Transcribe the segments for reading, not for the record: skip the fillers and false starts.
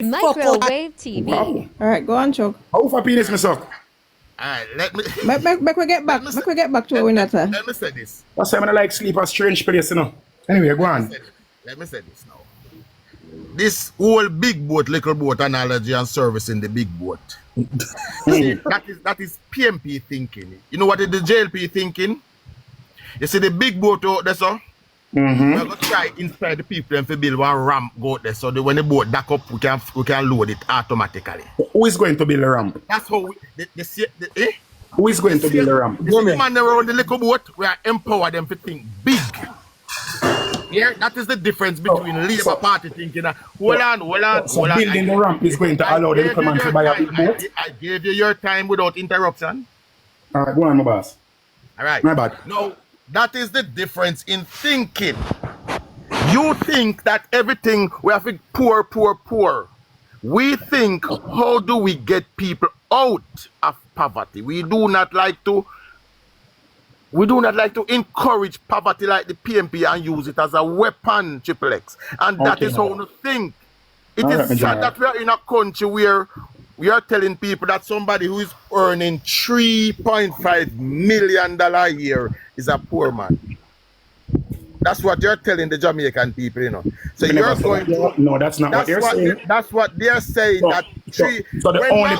Microwave TV. Wow. Alright, go on, Chuck. How for penis me suck? Alright, let me Make we get back. Make we get back to when that. let me say this. That's why I like sleep a strange place, you know. Anyway, go on. Let me say this now. This whole big boat, little boat analogy and service in the big boat. See, that is PMP thinking. You know what is the JLP thinking? You see the big boat out there, so we're going to try inspire the people and to build one ramp go out there so that when the boat dock up, we can load it automatically. Who is going to build a ramp? That's how Who is going to build a ramp? the man around the little boat, we are empower them to think big. Yeah, that is the difference between Labour Party thinking hold on. So building the ramp is going to allow the little man to buy a big boat? I gave you your time without interruption. Alright, go on, my boss. Alright. My bad. No, that is the difference in thinking. You think that everything we have to poor. We think, how do we get people out of poverty? We do not like to encourage poverty like the PMP and use it as a weapon, Triple X. And that is how we think. It is sad that we are in a country where we are telling people that somebody who is earning $3.5 million a year is a poor man. That's what you're telling the Jamaican people, you know. So you're going to... No, that's not what they're saying. That's what they're saying. So the only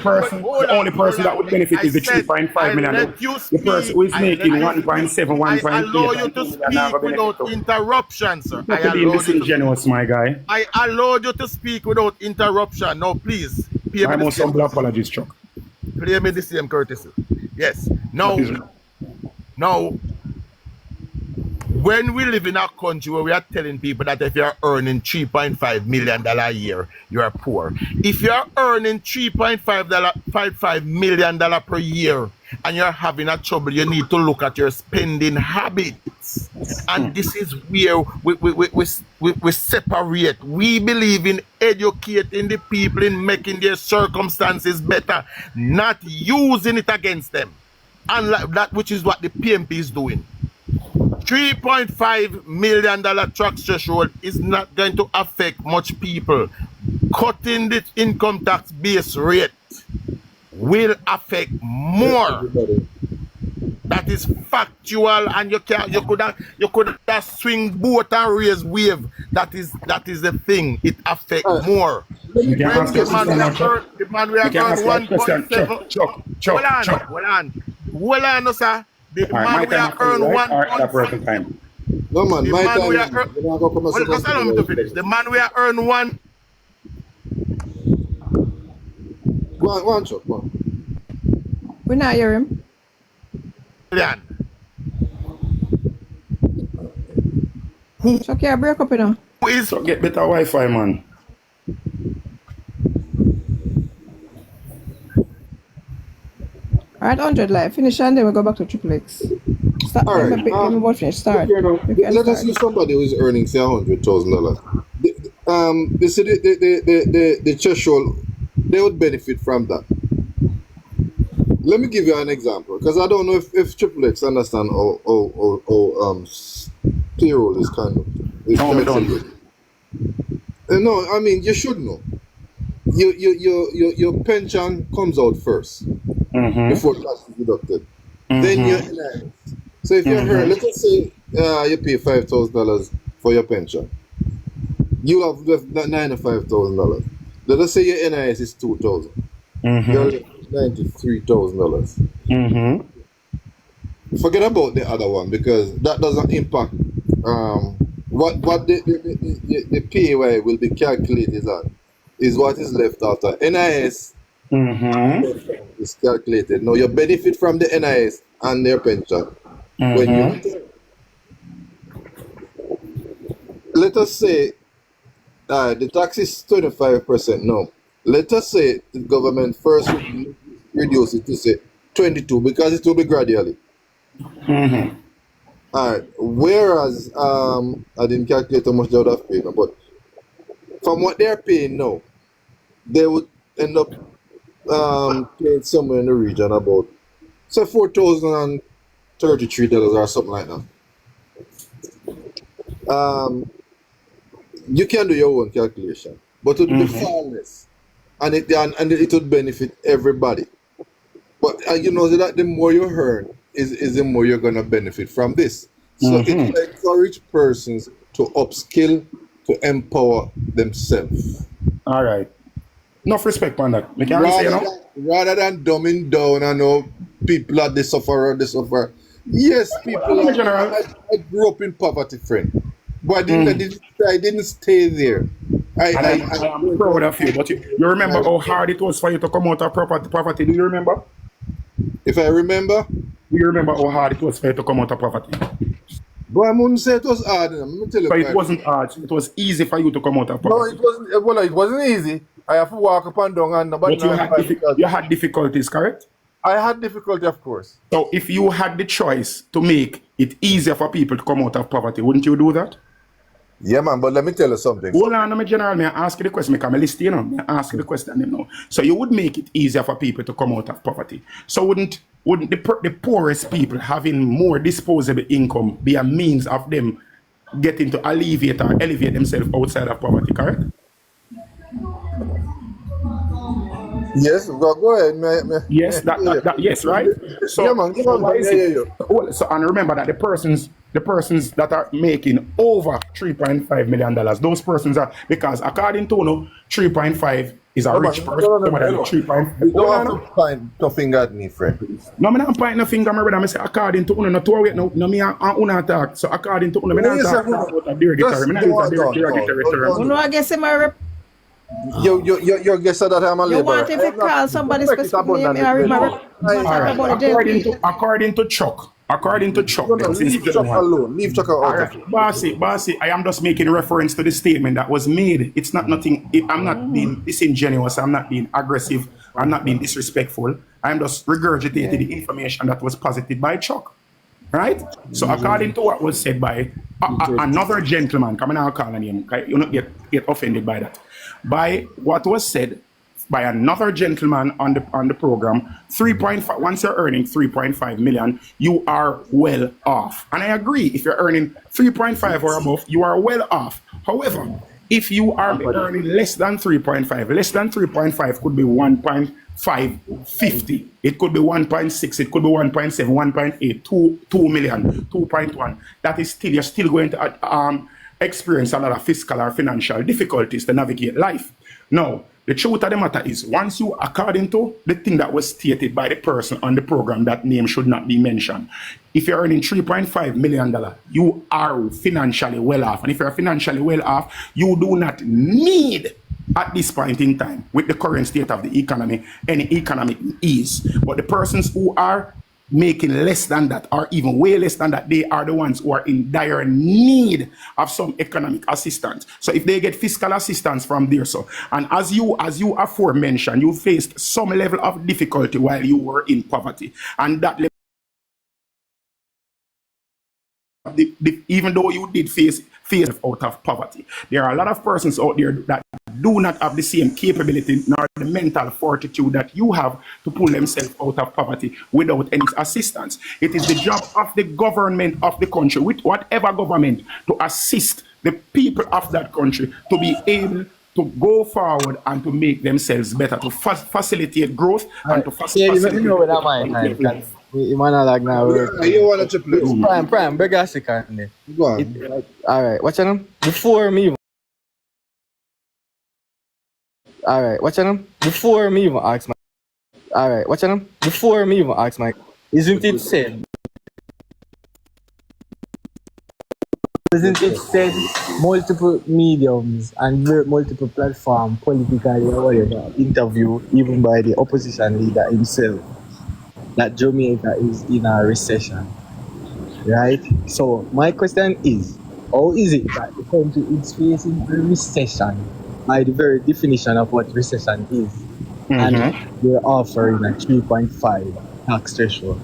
person that would benefit is the 3.5 million. The person who is making 1.7, 1.8. I allow you to speak without interruption, sir. Not to be disingenuous, my guy. I allowed you to speak without interruption. Now, please. My most humble apologies, Chuck. Play me the same courtesy. Yes. Now, when we live in a country where we are telling people that if you're earning $3.5 million a year, you are poor. If you're earning $3.5 million per year and you're having a trouble, you need to look at your spending habits. And this is where we separate. We believe in educating the people, in making their circumstances better, not using it against them. Unlike that, which is what the PMP is doing. $3.5 million tax threshold is not going to affect much people. Cutting the income tax base rate will affect more. That is factual, and you could swing boat and raise wave. That is the thing. It affects more. You can ask The man we are going 1.7. Hold on, sir. The man we are earn 1.7. No man, my time. The man we are earn one. Go on, Chuck. Go on. We not hear him. Chuck, yeah, break up, you know. Who is So get better Wi-Fi, man. Alright, 100 live. Finish and then we go back to Triple X. Start. All right, Let me both finish. Start. Let us use somebody who is earning say $100,000. The threshold, they would benefit from that. Let me give you an example, because I don't know if Triple X understand how payroll is kind of. No, I mean you should know. Your pension comes out first before tax is deducted. Then your NIS. So if you're here, let us say you pay $5,000 for your pension. You have left $95,000. Let us say your NIS is $2,000. You're left $93,000. Forget about the other one, because that doesn't impact what the PAY will be calculated on is what is left after NIS is calculated. Now you benefit from the NIS and their pension. When you let us say the tax is 25% now. Let us say the government first reduce it to say 22, because it will be gradually. Alright. Whereas I didn't calculate how much they would have paid, but from what they're paying now, they would end up paying somewhere in the region about say $4,033 or something like that. You can do your own calculation. but it would be far less, and it would benefit everybody. But you know that the more you earn is the more you're gonna benefit from this. So it will encourage persons to upskill, to empower themselves. All right. Enough respect on that. Me can say, you know? Rather than dumbing down and know people are the sufferer, the sufferer. Yes, people are. I grew up in poverty, friend. But I didn't stay there. I am proud of you. But you remember how hard it was for you to come out of poverty? Do you remember? If I remember? Do you remember how hard it was for you to come out of poverty? But I wouldn't say it was hard. But it wasn't hard. It was easy for you to come out of poverty. No, it wasn't. Well, it wasn't easy. I have to walk up and down and nobody. But you had difficulties, correct? I had difficulty, of course. So if you had the choice to make it easier for people to come out of poverty, wouldn't you do that? Yeah, man, but let me tell you something. Hold on, my general, may I ask you the question? Because I list, you know, may I ask you the question, you know. So you would make it easier for people to come out of poverty. So wouldn't the poorest people having more disposable income be a means of them getting to alleviate or elevate themselves outside of poverty, correct? Yes, go ahead. Yes, yes, right? So, yeah, man, so and remember that the persons that are making over $3.5 million, those persons are, because according to no, 3.5 is a rich person. You don't have to point no finger at me, friend. No, I'm not pointing no finger, my brother. I say according to uno, not to wait, no, me and uno talk. So according to uno, me not talk about a derogatory term. No, I guess my you guess that I'm a you want if you call somebody specific name, I remember according to Chuck. Leave Chuck alone. Leave Chuck out. Bossy, I am just making reference to the statement that was made. It's not nothing. I'm not being disingenuous. I'm not being aggressive. I'm not being disrespectful. I'm just regurgitating the information that was posited by Chuck. Right? So according to what was said by another gentleman, come on, I'll call him. You not get offended by that. By what was said by another gentleman on the program, 3.5. Once you're earning 3.5 million, you are well off. And I agree. If you're earning 3.5 or above, you are well off. However, if you are earning less than 3.5, less than 3.5 could be 1.550. It could be 1.6. It could be 1.7, 1.8, 2 million, 2.1. That is still, you're still going to experience a lot of fiscal or financial difficulties to navigate life. Now, the truth of the matter is, once you, according to the thing that was stated by the person on the program, that name should not be mentioned. If you're earning $3.5 million, you are financially well off. And if you're financially well off, you do not need, at this point in time, with the current state of the economy, any economic ease. But the persons who are making less than that, or even way less than that, they are the ones who are in dire need of some economic assistance. So if they get fiscal assistance from there, so, and as you aforementioned, you faced some level of difficulty while you were in poverty, and that level, even though you did face out of poverty, there are a lot of persons out there that do not have the same capability nor the mental fortitude that you have to pull themselves out of poverty without any assistance. It is the job of the government of the country, with whatever government, to assist the people of that country to be able to go forward and to make themselves better, to facilitate growth and to facilitate. Yeah, you know what I mean. You wanna like now. You wanna to play? Prime, big ass second. Go on. All right, what's your name? Before me even ask Mike. Isn't it said multiple mediums and multiple platforms, politically or whatever, interview even by the opposition leader himself, that Jamaica is in a recession, right? So my question is, how is it that the country is facing a recession by the very definition of what recession is, and they're offering a 3.5 tax threshold?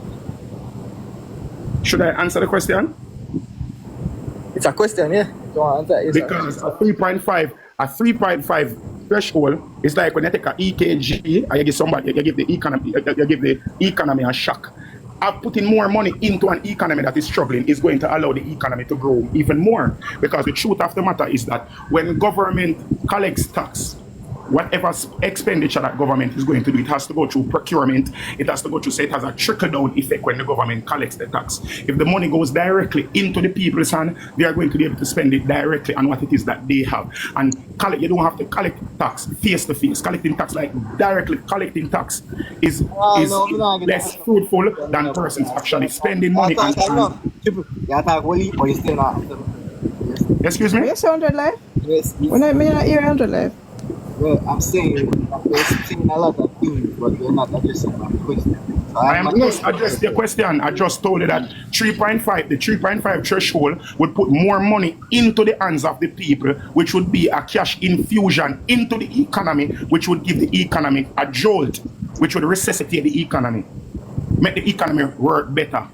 Should I answer the question? It's a question, yeah. Because a 3.5 threshold is like when you take an EKG and you give somebody, you give the economy a shock. Putting more money into an economy that is struggling is going to allow the economy to grow even more. Because the truth of the matter is that when government collects tax whatever expenditure that government is going to do, it has to go through procurement. It has to go through, so it has a trickle-down effect when the government collects the tax. If the money goes directly into the people's hand, they are going to be able to spend it directly on what it is that they have. And you don't have to collect tax face-to-face. Collecting tax, like directly collecting tax, is less fruitful than persons actually spending money on Excuse me? You say 100 life? Yes. When I hear 100 life. Well, I'm saying you're saying a lot of things, but you're not addressing my question. So I am just addressed your question. I just told you that the 3.5 threshold would put more money into the hands of the people, which would be a cash infusion into the economy, which would give the economy a jolt, which would resuscitate the economy, make the economy work better.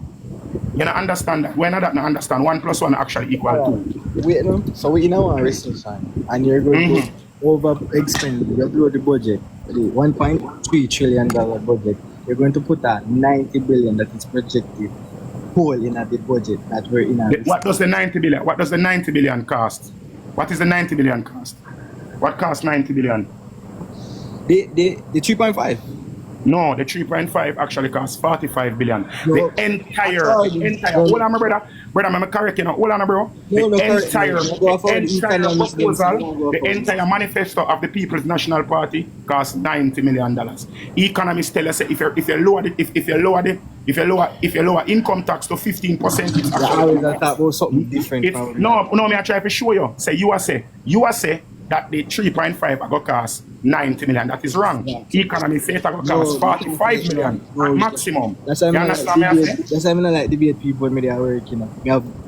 You don't understand that? When I don't understand, 1 plus 1 actually equal 2. Wait, no. So we know our recession, and you're going to over expend, you blow the budget, the $1.3 trillion budget. You're going to put a 90 billion that is projected hole in the budget that we're in. What does the 90 billion? What does the 90 billion cost? What is the 90 billion cost? What costs 90 billion? The 3.5. No, the 3.5 actually costs 45 billion. No. The entire, hold on, my brother, I'm correct, you know, hold on, bro. The entire proposal, the entire manifesto of the People's National Party costs $90 million. Economists tell us if you lower income tax to 15%, it's I always talk about something different. No, me I try to show you. Say you say that the 3.5 are going to cost 90 million. That is wrong. Economy say it's going to cost 45 million at maximum. That's why I don't like debate people when they are working.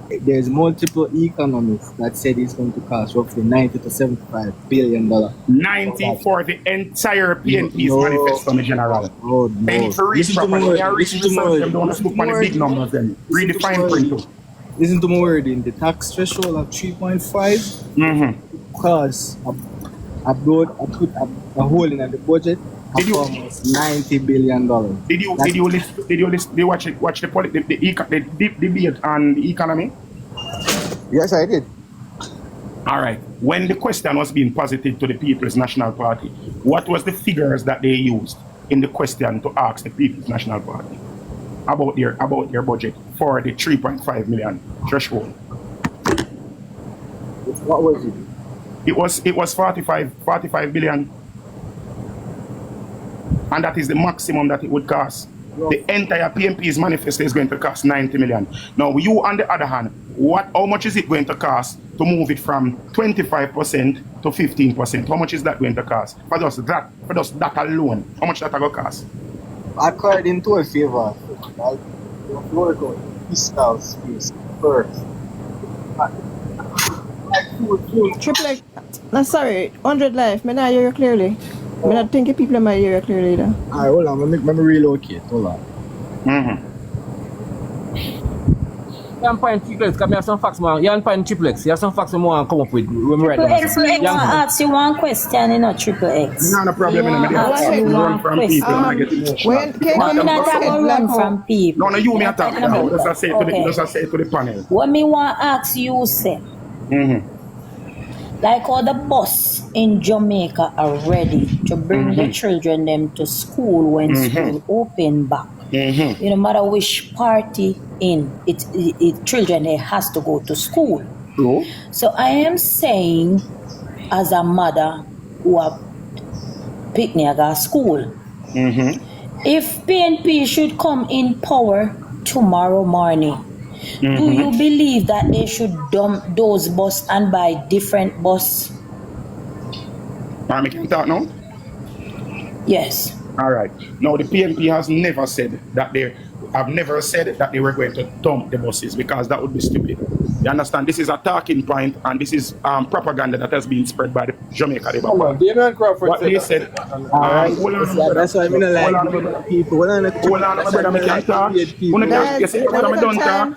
There's multiple economists that said it's going to cost roughly 90 to 75 billion dollars. 90 for the entire PNP's manifesto in general. Oh, no. They need to read properly. They are reading research. They don't want to look on the big numbers then. Read the fine print too. Listen to my wording. The tax threshold of 3.5 because I put a hole in the budget of almost $90 billion. Did you watch the debate on the economy? Yes, I did. All right. When the question was being posited to the People's National Party, what was the figures that they used in the question to ask the People's National Party about their budget for the 3.5 million threshold? What was it? It was 45 billion, and that is the maximum that it would cost. The entire PMP's manifesto is going to cost 90 million. Now, you on the other hand, how much is it going to cost to move it from 25% to 15%? How much is that going to cost? For just that alone, how much that going to cost? According to a favor, right? You work on fiscal space first. Triple. No, sorry, 100 life. I not hear you clearly. I not think people might hear you clearly though. Alright, hold on. Let me relocate. Hold on. You can find triplex, because I have some facts, man. You can find triplex. You have some facts more come up with when we write them. Triple X, me want to ask you one question, you know, Triple X. No problem. Me want to ask you one question. I get emotional. When I'm not talking run from people. No, you me attack. Just I say to the panel. What me want to ask you, say, like how the bus in Jamaica are ready to bring the children them to school when school open back. No matter which party in it children they has to go to school. So I am saying, as a mother who are picking at school, if PNP should come in power tomorrow morning, do you believe that they should dump those bus and buy different bus? I'm making talk now? Yes. All right. Now, the PNP has never said that I've never said that they were going to dump the buses, because that would be stupid. You understand? This is a talking point, and this is propaganda that has been spread by the Jamaica Labour Party. What they said. That's why I mean, like people. Hold on, my brother, I can't talk.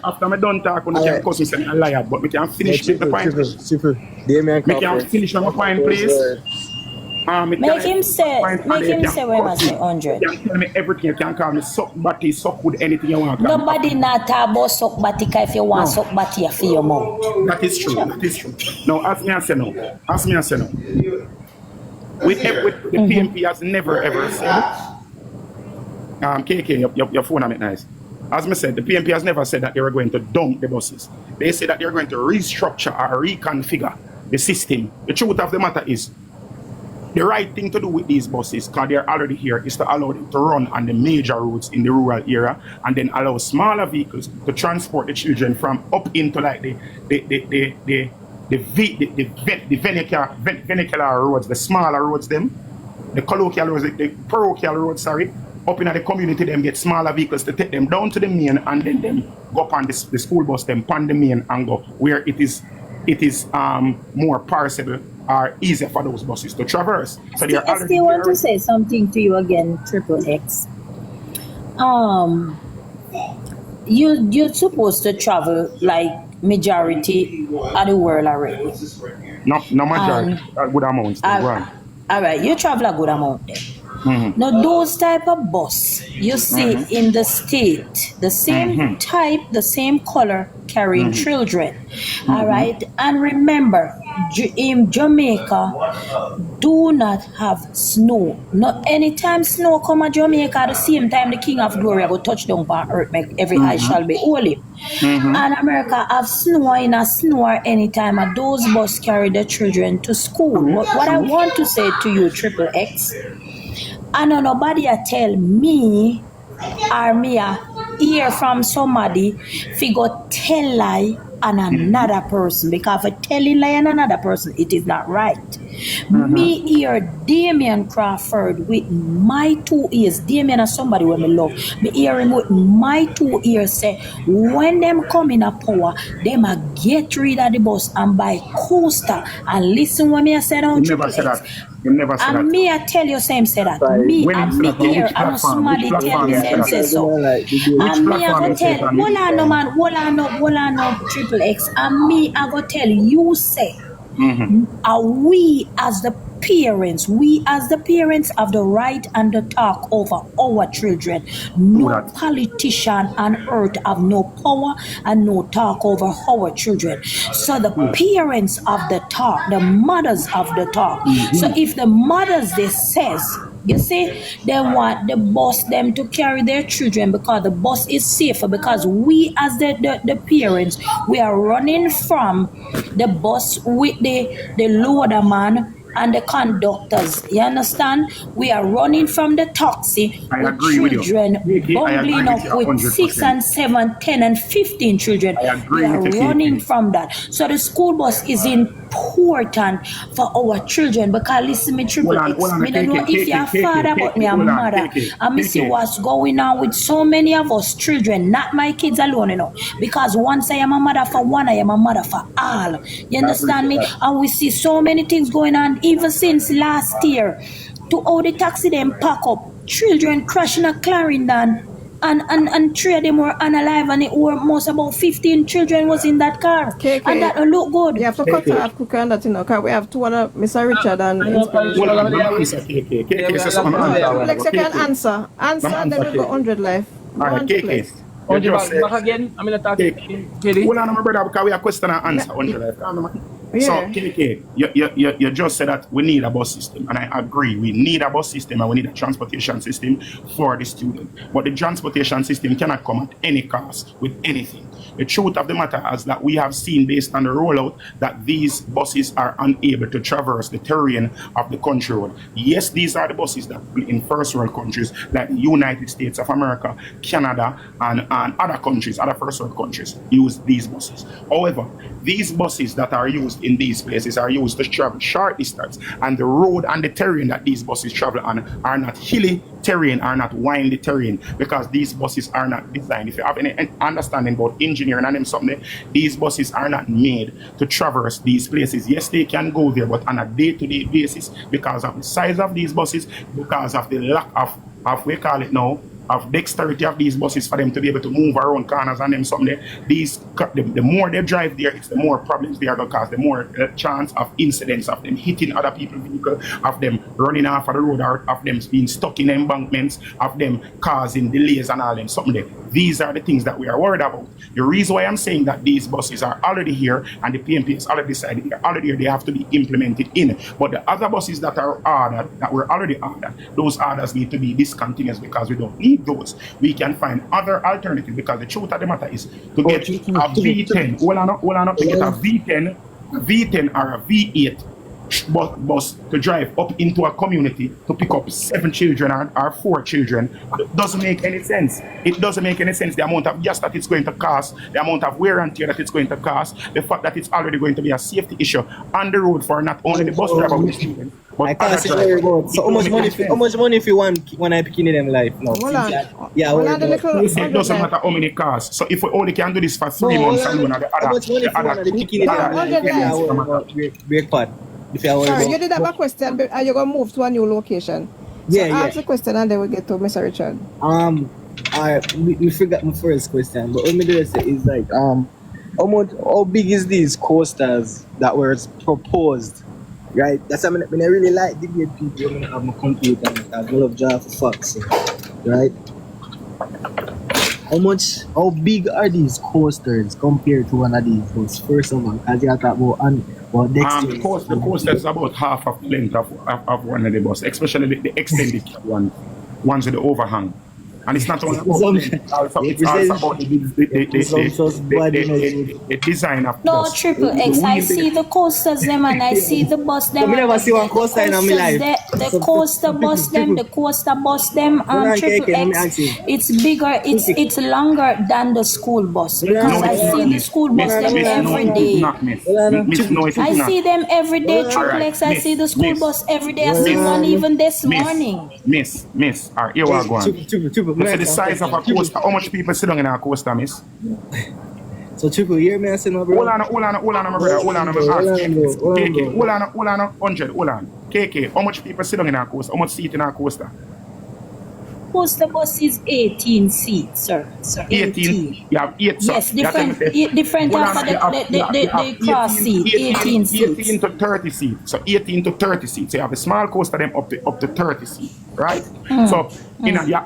After I done talk, I can cause me say I'm a liar, but we can finish the point. We can finish my point, please. Make him say where I say 100. You can tell me everything. You can call me suck batty, suck with anything you want. Nobody not talk about suck batty, if you want suck batty, you feel your mouth. That is true. Now, ask me and say no. with the PMP has never ever said. KK, your phone on it nice. As I said, the PMP has never said that they were going to dump the buses. They said that they're going to restructure or reconfigure the system. The truth of the matter is, the right thing to do with these buses, because they're already here, is to allow them to run on the major roads in the rural area, and then allow smaller vehicles to transport the children from up into like the vernacular roads, the smaller roads, the colloquial roads, the parochial roads, up in the community, them get smaller vehicles to take them down to the main, and then them go up on the school bus, them pan the main and go where it is more passable or easier for those buses to traverse. So they I still want to say something to you again, Triple X. You're supposed to travel like majority of the world already. No majority, a good amount. All right, you travel a good amount there. Now those type of bus you see in the state, the same type, the same color, carrying children. All right, and remember, in Jamaica do not have snow. Not anytime snow come at Jamaica at the same time the King of Glory go touch down on earth, make every eye shall be holy. And America have snow in a snow anytime and those bus carry the children to school. But what I want to say to you, Triple X, I know nobody tell me or me hear from somebody figure tell lie on another person, because if telling lie on another person, it is not right. Me hear Damien Crawford with my 2 ears. Damien is somebody when me love. Me hear him with my 2 ears say, when them come in a power, them a get rid of the bus and buy coaster. And listen when me I said on Triple X. Never said and that. me I tell you same say that. Right. Me When and it's me not on hear which and somebody tell me same say so. Like, And me I platform go is it tell, on? hold on no man, hold on no Triple X. And me I go tell you say, are we as the parents have the right and the talk over our children. No politician on earth have no power and no talk over our children. So the parents of the talk, the mothers of the talk. So if the mothers they says, you see, they want the bus them to carry their children because the bus is safer, because we as the parents, we are running from the bus with the loader man and the conductors. You understand? We are running from the taxi with children bungling up with 6 and 7, 10 and 15 children. We are running from that. So the school bus is important for our children, because listen me, Triple X, me don't know if you're a father but me a mother, and me see what's going on with so many of us children, not my kids alone, you know, because once I am a mother for one, I am a mother for all. You understand me? And we see so many things going on even since last year, to all the taxi them pack up, children crashing a Clarendon, and 3 of them were unalive, and it were most about 15 children was in that car. And that don't look good. You have to cut off quicker on that, you know, because we have two other Mr. Richard and Inspiration. Lex, you can answer. Answer, and then we go 100 live. Alright, KK. Back again, I'm going to talk to KD. Hold on, my brother, because we have question and answer 100 live. Yeah. So, KK, you just said that we need a bus system, and I agree. We need a bus system and we need a transportation system for the student. But the transportation system cannot come at any cost with anything. The truth of the matter is that we have seen, based on the rollout, that these buses are unable to traverse the terrain of the country road. Yes, these are the buses that in first world countries like the United States of America, Canada, and other countries, other first world countries, use these buses. However, these buses that are used in these places are used to travel short distance, and the road and the terrain that these buses travel on are not hilly terrain, are not windy terrain, because these buses are not designed. If you have any understanding about engineering and them something, these buses are not made to traverse these places. Yes, they can go there, but on a day-to-day basis, because of the size of these buses, because of the lack of we call it now, of dexterity of these buses for them to be able to move around corners and them something there. The more they drive there, it's the more problems they are going to cause, the more chance of incidents of them hitting other people's vehicles, of them running off of the road, or of them being stuck in embankments, of them causing delays and all them something there. These are the things that we are worried about. The reason why I'm saying that these buses are already here and the PMP has already decided they're already here, they have to be implemented in. But the other buses that are ordered, that were already ordered, those orders need to be discontinuous because we don't need those. We can find other alternatives, because the truth of the matter is to get a V10, hold on, to get a V10 or a V8 bus to drive up into a community to pick up 7 children or 4 children doesn't make any sense. It doesn't make any sense. The amount of gas that it's going to cost, the amount of wear and tear that it's going to cost, the fact that it's already going to be a safety issue on the road for not only the bus driver but the student. I can't say very good. So how much money if you want when I picking them life now? Hold on. Yeah, Hold on, the little It doesn't matter how many cars. So if we only can do this for 3 months alone, the how much money if you want to picking them life? Break pad. If you are Sorry, you did have a question, but are you going to move to a new location? Yeah, So ask the question and then we'll get to Mr. Richard. We forgot my first question, but what me do say is like, how big is these coasters that were proposed? Right? That's what I really like debate people when I have my computer and I love Java for facts. Right? How big are these coasters compared to one of these bus? First of all, as you talk about the coaster is about half of the length of one of the bus, especially the extended ones with the overhang. And it's not only about it's also about the design of No, bus. Triple X, I see the coasters them and I see the bus them. I never see one coaster in my life. The coaster bus them, Triple X, it's bigger, it's longer than the school bus. Because I see the school bus them every day. I see them every day, Triple X, I see the school bus every day. I see one even this morning. Miss, or here we go. Look at the size of a coaster. How much people sit down in a coaster, miss? So Triple, hear me, I say no, bro. Hold on, my brother. Hold on, KK. Hold on, 100. Hold on. KK, how much people sit down in a coaster? How much seat in a coaster? Coaster bus is 18 seats, sir. 18. You have 8. Yes, different after the cross seat. 18 seats. 18 to 30 seats. So 18 to 30 seats. So you have a small coaster them up to 30 seats, right? So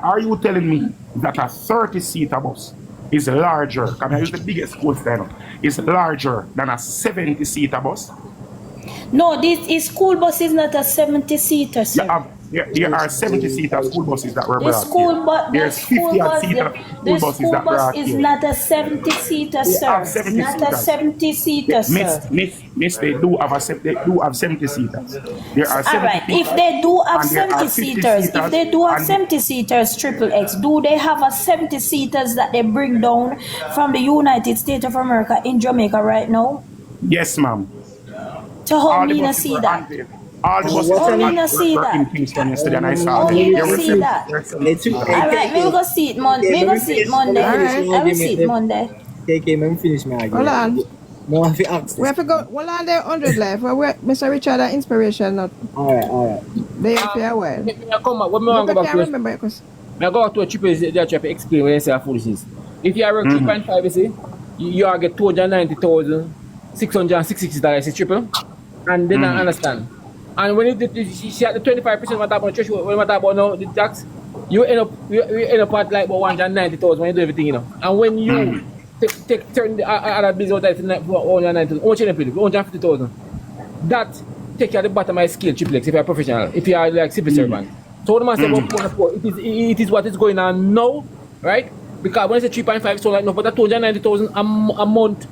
are you telling me that a 30-seater bus is larger? Can I use the biggest coaster? Is larger than a 70-seater bus? No, this school bus is not a 70-seater, sir. There are 70-seater school buses that were brought here. The school bus is not a 70-seater, sir. Not a 70-seater, sir. Miss, they do have 70-seaters. There are 70. All right. If they do have 70-seaters, Triple X, do they have a 70-seaters that they bring down from the United States of America in Jamaica right now? Yes, ma'am. So how me not see that? All the buses were in Kingston yesterday, and I saw them. See that? All right, we'll go see it Monday. I will see it Monday. Okay, let me finish my argument. Hold on. No, I have to ask. We have to go. Hold on there, 100 life. Mr. Richard, inspiration. Not. All right. They have to while. I remember because I go to a cheaper that you have to explain when you say foolishness. If you are working 3.5, you see, you are get $290,660 is triple, and then I understand. And when she had the 25% what about threshold, when what about now the tax, you end up at like about 190,000 when you do everything, And when you take certain other business out for 190,000, 150,000, that take you at the bottom of the scale, triplex, if you are professional, if you are like civil servant. So what am I saying about poor? It is what is going on now, right? Because when I say 3.5, so like no, but that 290,000 a month.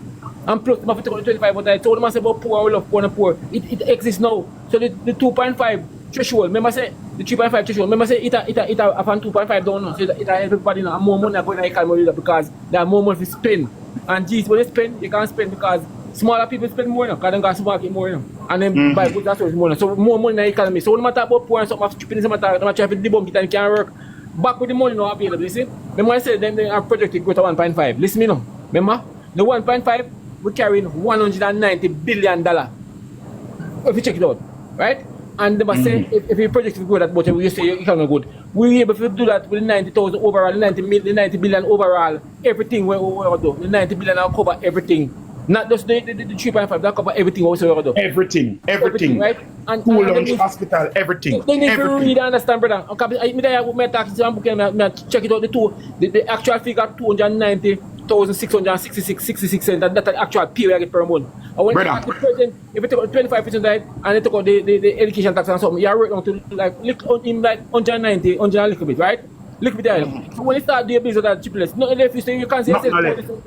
And plus, my 25, but I told them about poor, we love poor and poor. It exists now. So the 2.5 threshold, remember say, the 3.5 threshold, remember say, it upon 2.5 down now. So it everybody now, more money going to the economy because there are more money to spend. And geez, when you spend, you can't spend because smaller people spend more now, because they got to market more now. And then buy goods and services more now. So more money in the economy. So when we talk about poor and something, stupid, they try to debunk it and it can't work. Back with the money now available, you see? Remember I said then they are projected to go to 1.5. Listen me now. Remember? The 1.5, we're carrying $190 billion. If you check it out, right? And they must say, if your project is good at but you say you cannot good, we're able to do that with 90,000 overall, the 90 billion overall, everything we do. The 90 billion will cover everything. Not just the 3.5, that cover everything also we do. Everything, right? And school, lunch, hospital, everything. They need to everything. really understand, brother. Okay, I tax book check it out. The actual figure 290,666 cents. That's the actual pay I get per month. And when Brother. the present, if you take out 25% right, and you take out the education tax and something, you are right down to like in like 190, 100 a little bit, right? Little bit there. So when you start doing business at cheapless, not if you say you can't say Not yourself poor.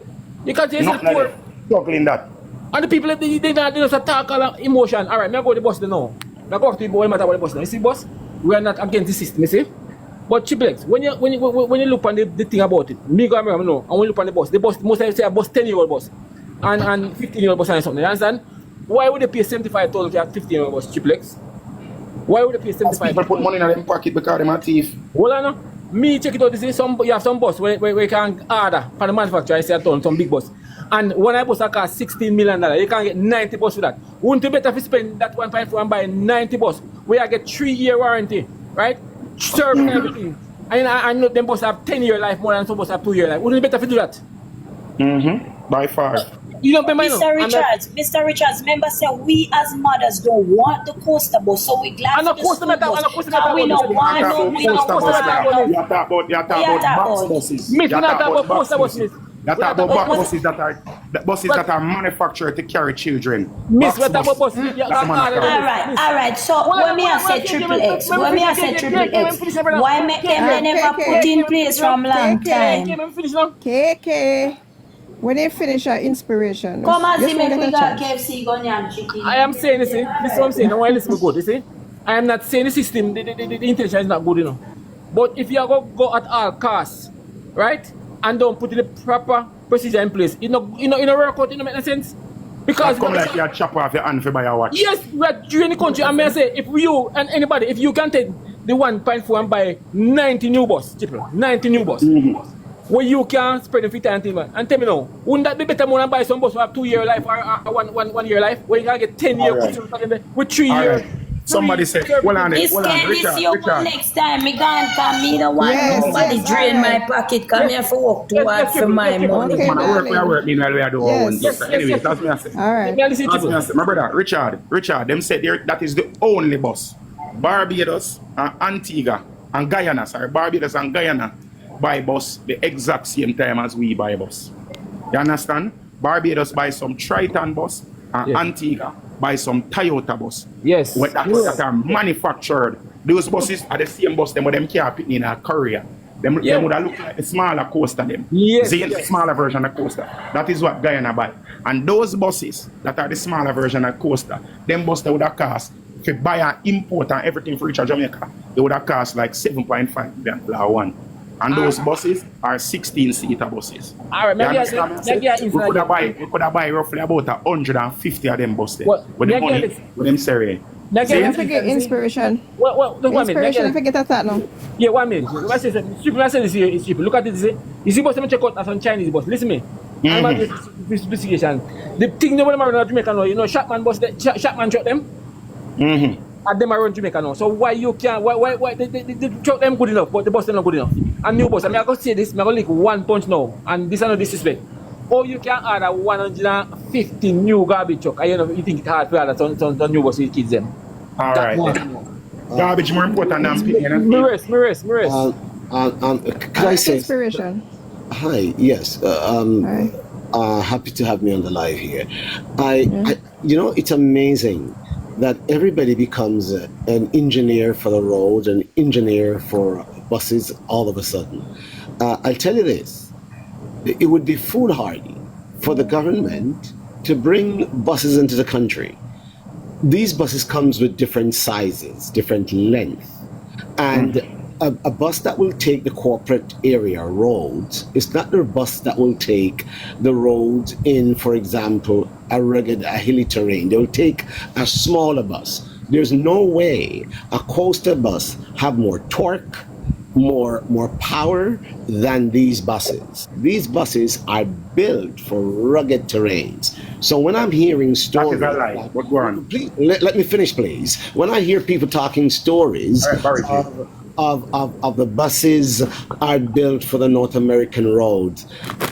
You can't say yourself poor. Struggling that. And the people they just attack all emotion. Alright, me go to the boss now. Me go to the boss, matter about the boss now. You see, boss, we are not against the system, you see? But Chiplex, when you look on the thing about it, me go and know, and when you look on the boss most times say a boss 10-year-old boss and 15-year-old boss and something. You understand? Why would they pay 75,000 for a 15-year-old boss, Chiplex? Why would they pay 75,000? People put money in their pocket because they're thief. Hold on now. Me check it out, you have some boss where you can order for the manufacturer, I say a ton, some big boss. And one I bus that cost $16 million, you can get 90 bus for that. Wouldn't you better if you spend that 1.4 and buy 90 bus where you get 3-year warranty, right? Serving everything. And I know them bus have 10-year life more than some bus have 2-year life. Wouldn't you better if you do that? By far. You don't pay my Mr. Richards, remember say we as mothers don't want the coaster bus, so we glad for the school bus. And we don't want no, we don't want You talk about box buses. Me not talk about poster buses. You talk about buses that are manufactured to carry children. Miss, we talk about buses. Alright. So when me I said triple X, why make them they never put in place from long time? KK. When they finish our inspiration. Come and see me we got KFC gun and chicken. I am saying, you see, this is what I'm saying. Now, listen to good, you see. I am not saying the system, the intention is not good, you know. But if you are going to go at all costs, right, and don't put the proper procedure in place, you know, work out, it don't make no sense. Because come like you chop off your hand for buy a watch. Yes, we are during the country, and may I say, if you and anybody, if you can take the 1.4 and buy 90 new bus, 90 new bus. Where you can spread the fit and thing, man. And tell me now, wouldn't that be better more than buy some bus who have 2-year life or 1 year life? Where you can get 10 years with 3 years. Somebody said, hold on, This Richard. next time, me gone come, me don't want nobody drain my pocket, come here for work to work for my money. Okay, work meanwhile we are doing our own. Anyway, that's me I say. All right. That's me I say. My brother, Richard, them said that is the only bus. Barbados and Antigua and Guyana, Barbados and Guyana buy bus the exact same time as we buy bus. You understand? Barbados buy some Triton bus and Antigua buy some Toyota bus. Yes. That are manufactured. Those buses are the same bus them can't put in a Korea. Them would have looked like a smaller coaster them. Yes. The smaller version of coaster. That is what Guyana buy. And those buses that are the smaller version of coaster, them buses would have cost, if you buy and import and everything for Richard Jamaica, it would have cost like 7.5 million one. And those buses are 16-seater buses. Alright, maybe we could have buy roughly about 150 of them buses with the money, with them serious. Don't forget inspiration. Inspiration, I forget that now. Yeah, 1 minute. When I say this here is cheap. Look at this. You see, boss, let me check out some Chinese bus. Listen to me. I'm about this investigation. The thing they want to run Jamaica now, you know, Shopman bus, Shopman truck them. And them around Jamaica now. So why you can't, why the truck them good enough, but the bus them not good enough. And new bus, I'm going to say this, I'm going to lick one punch now. And this is no disrespect. Or you can order 150 new garbage truck. You think it's hard to order some new bus for the kids them. Alright. Garbage more important than speaking. Me rest. Can I say Inspiration. hi? Yes. Happy to have me on the live here. It's amazing that everybody becomes an engineer for the road, an engineer for buses all of a sudden. I'll tell you this, it would be foolhardy for the government to bring buses into the country. These buses comes with different sizes, different length, and a bus that will take the corporate area roads is not the bus that will take the roads in, for example, a rugged, hilly terrain. They will take a smaller bus. There's no way a coaster bus have more torque, more power than these buses. These buses are built for rugged terrains. So when I'm hearing That stories, is a lie. But go on. please, let me finish, please. When I hear people talking stories All right, Barry. of the buses are built for the North American roads,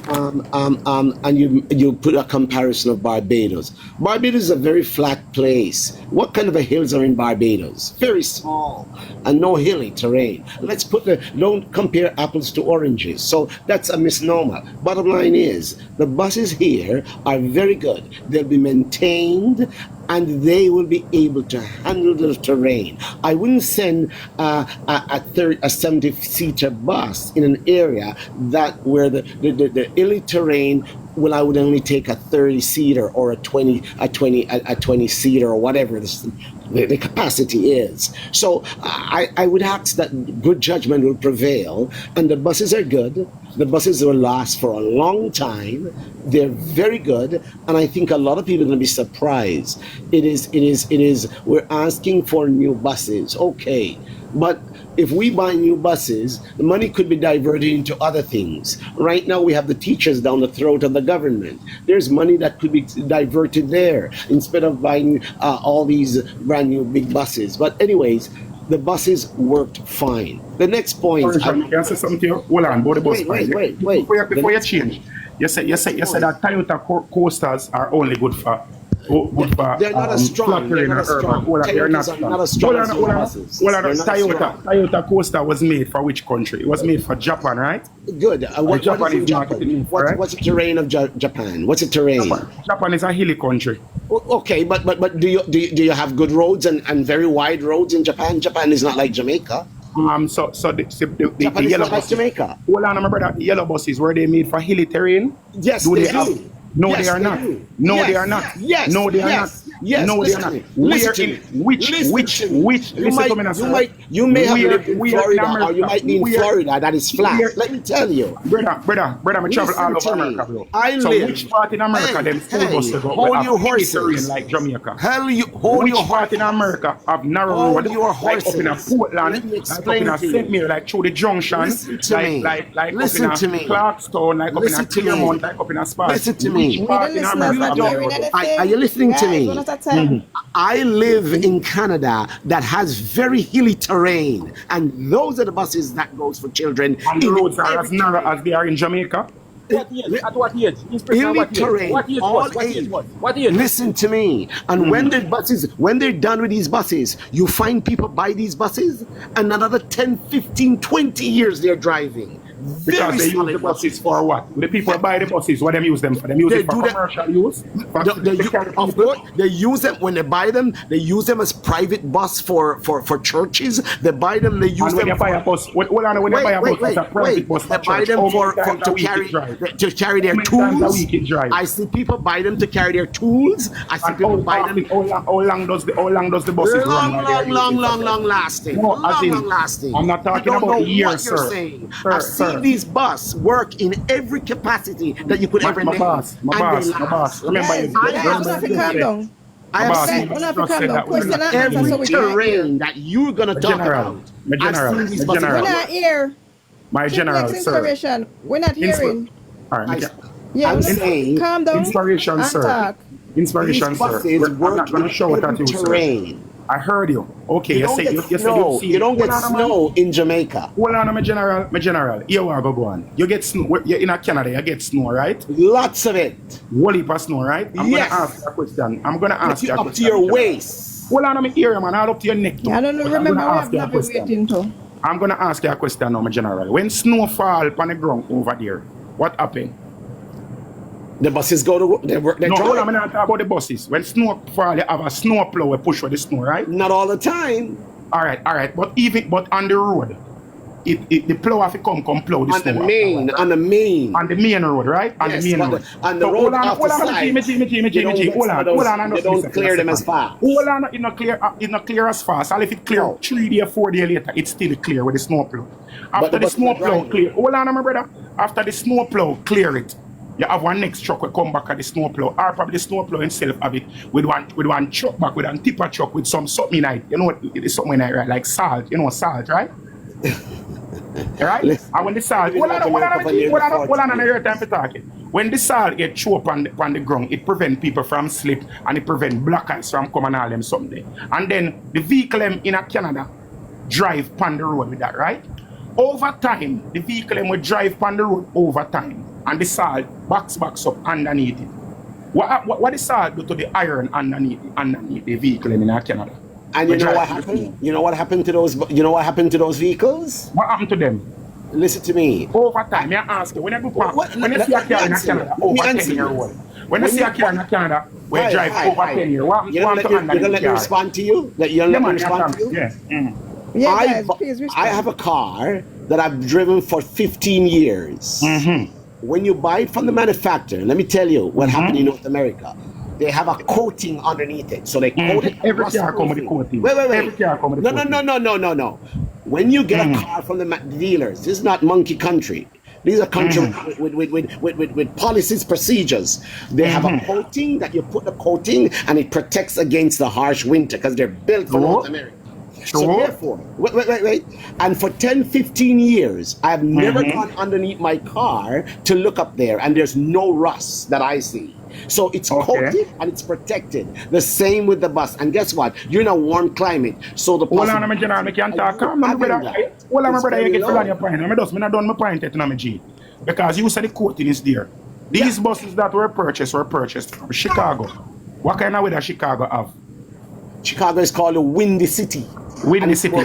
and you put a comparison of Barbados. Barbados is a very flat place. What kind of a hills are in Barbados? Very small and no hilly terrain. Don't compare apples to oranges. So that's a misnomer. Bottom line is the buses here are very good. They'll be maintained and they will be able to handle the terrain. I wouldn't send a 70-seater bus in an area where the hilly terrain. Well, I would only take a 30-seater or a 20-seater or whatever the capacity is. So I would ask that good judgment will prevail, and the buses are good. The buses will last for a long time. They're very good, and I think a lot of people are going to be surprised. It is. We're asking for new buses, okay, but if we buy new buses, the money could be diverted into other things. Right now, we have the teachers down the throat of the government. There's money that could be diverted there instead of buying all these brand new big buses. But anyways, the buses worked fine. The next point. Sorry, can I say something to you? Hold on, about the bus. Wait. Before you change, you said that Toyota coasters are only good for. They're not as strong. They're not as strong. Toyotas are not as strong as your buses. Toyota Coaster was made for which country? It was made for Japan, right? Good. What Japan is in is Japan? marketing, right? What's the terrain of Japan? What's the terrain? Japan is a hilly country. Okay, but do you have good roads and very wide roads in Japan? Japan is not like Jamaica. So the Japan is yellow not like buses. Jamaica. Hold on, my brother. Yellow buses were they made for hilly terrain? Yes, Do they have? do. No, Yes, they are they not. do. No, Yes, they are not. yes, No, they are yes, not. yes. No, they are Listen not. to me. Listen to me. You may have lived in Florida, or you might be in Florida that is flat. Let me tell you. Brother, I travel all Listen over to me. America, bro. I So live- which part in America them school Hey, buses go hold have your hilly horses. terrain like Jamaica? Hold Which your part in America have narrow Hold road your like up in a horses. Portland, Let me like up explain in a to you. St. Mary, like through the junction, Listen to me. like Listen up in to a me. Clarkstown, like up in a Listen to me. Claremont, like up in a Spa. Listen to me. Which part in America have narrow road? Are you listening to me? One at a time. I live in Canada that has very hilly terrain, and those are the buses that goes for children. And the in roads are every as narrow as they are in Jamaica. What age? At what age? Inspiration, hilly what age? terrain. What age all was? What age age. was? What age? Listen to me. And when they're done with these buses, you find people buy these buses, and another 10, 15, 20 years they're driving. Because Very they use solid the buses for what? The people buy the buses, what them use them for? Them use They it for do that- commercial use? Of course, they use them when they buy them. They use them as private bus for churches. They buy them. They use And when them. you buy a bus, when you buy a bus, it's a private bus They for buy church. them How for many times to a week carry it drive? their How many times a tools. week it drive? I see people buy them to carry their tools. I see And people buy them. how long does the buses run? while they're using it? Long lasting. No, as in, Long lasting. I'm not talking You don't about know years, what you're sir. saying. Sir, I've seen sir. these bus work in every capacity that you could ever My name. boss. And they Remember Guys, you. guys, remember have to you calm said- down. I have boss, seen you One have to just calm said down. that Question and answer every so we can hear. terrain that you're gonna talk general. about. My general. I've seen these My buses. We're general. not here. My general, Triplex sir. inspiration. We're not hearing. All right, Yeah, I'm let's saying calm down. inspiration, and sir. talk. Inspiration, These sir. buses I'm not work going to in shout at every you, sir. terrain. I heard you. Okay, You you don't say get you said snow. you've seen. You don't get Hold on, man. snow in Jamaica. Hold on, my general. Here we go on. You get snow. You're in Canada, you get snow, right? Lots of it. Whole heap of snow, right? I'm Yes. going to ask you a question. I'm going to ask Get you you a up question. to your general. waist. Hold on, I'm here, man. All up to your neck. Too. I don't But I'm remember. gonna We ask have you a not question. waiting to. I'm going to ask you a question now, my general. When snow fall on the ground over there, what happened? The buses go to work. They work. They No, hold on, drive. I'm not talking about the buses. When snow fall, you have a snow plow to push for the snow, right? Not all the time. All right. But on the road, the plow have to come plow the On snow. the main. afterwards, On the main. on the main road, right? On Yes, the main but road. on the road off the side, they don't get Hold some of on, those- and they just don't listen, clear them as fast. Hold on, it's not clear as fast. And if it clear No. 3 days, 4 days later, it's still clear with the snow plow. After the the bus snow not plow driving. clear, hold on, my brother. After the snow plow clear it, you have one next truck will come back at the snow plow, or probably the snow plow himself have it with one truck back, with a tipper truck with something in it. You know what? It's something in it, right? Like salt, salt, right? Right? Listen, And when the salt, I've been North America for nearly 40 hold on, years. your time for talking. When the salt get thrown on the ground, it prevent people from slip and it prevent black ice from coming all them someday. And then the vehicle them in Canada drive on the road with that, right? Over time, the vehicle them will drive on the road over time, and the salt backs up underneath it. What the salt do to the iron underneath the vehicle in Canada? And you know what happened? You know what happened to those? You know what happened to those vehicles? What happened to them? Listen to me. Over time, I ask you, when you go when you see a car in Canada over 10-year old, when you see a car in Canada where drive over 10 years, what you're gonna let me respond to you? You're gonna let me respond to you? Yes. Yeah, guys, please respond. I have a car that I've driven for 15 years. When you buy it from the manufacturer, let me tell you what happened in North America. They have a coating underneath it. So they coat it. Every car come with a coating. Wait. Every car come with a coating. No. When you get a car from the dealers, this is not monkey country. These are countries with policies, procedures. They have a coating that you put the coating and it protects against the harsh winter because they're built for North America. So therefore, wait. And for 10, 15 years, I've never gone underneath my car to look up there, and there's no rust that I see. So it's coated and it's protected. The same with the bus. And guess what? You're in a warm climate. So the hold on, my general, I can't talk. Hold on, my brother, you get full on your point. I'm not done my point yet, my G. Because you said the coating is there. These buses that were purchased from Chicago. What kind of weather Chicago have? Chicago is called a windy city. Windy city.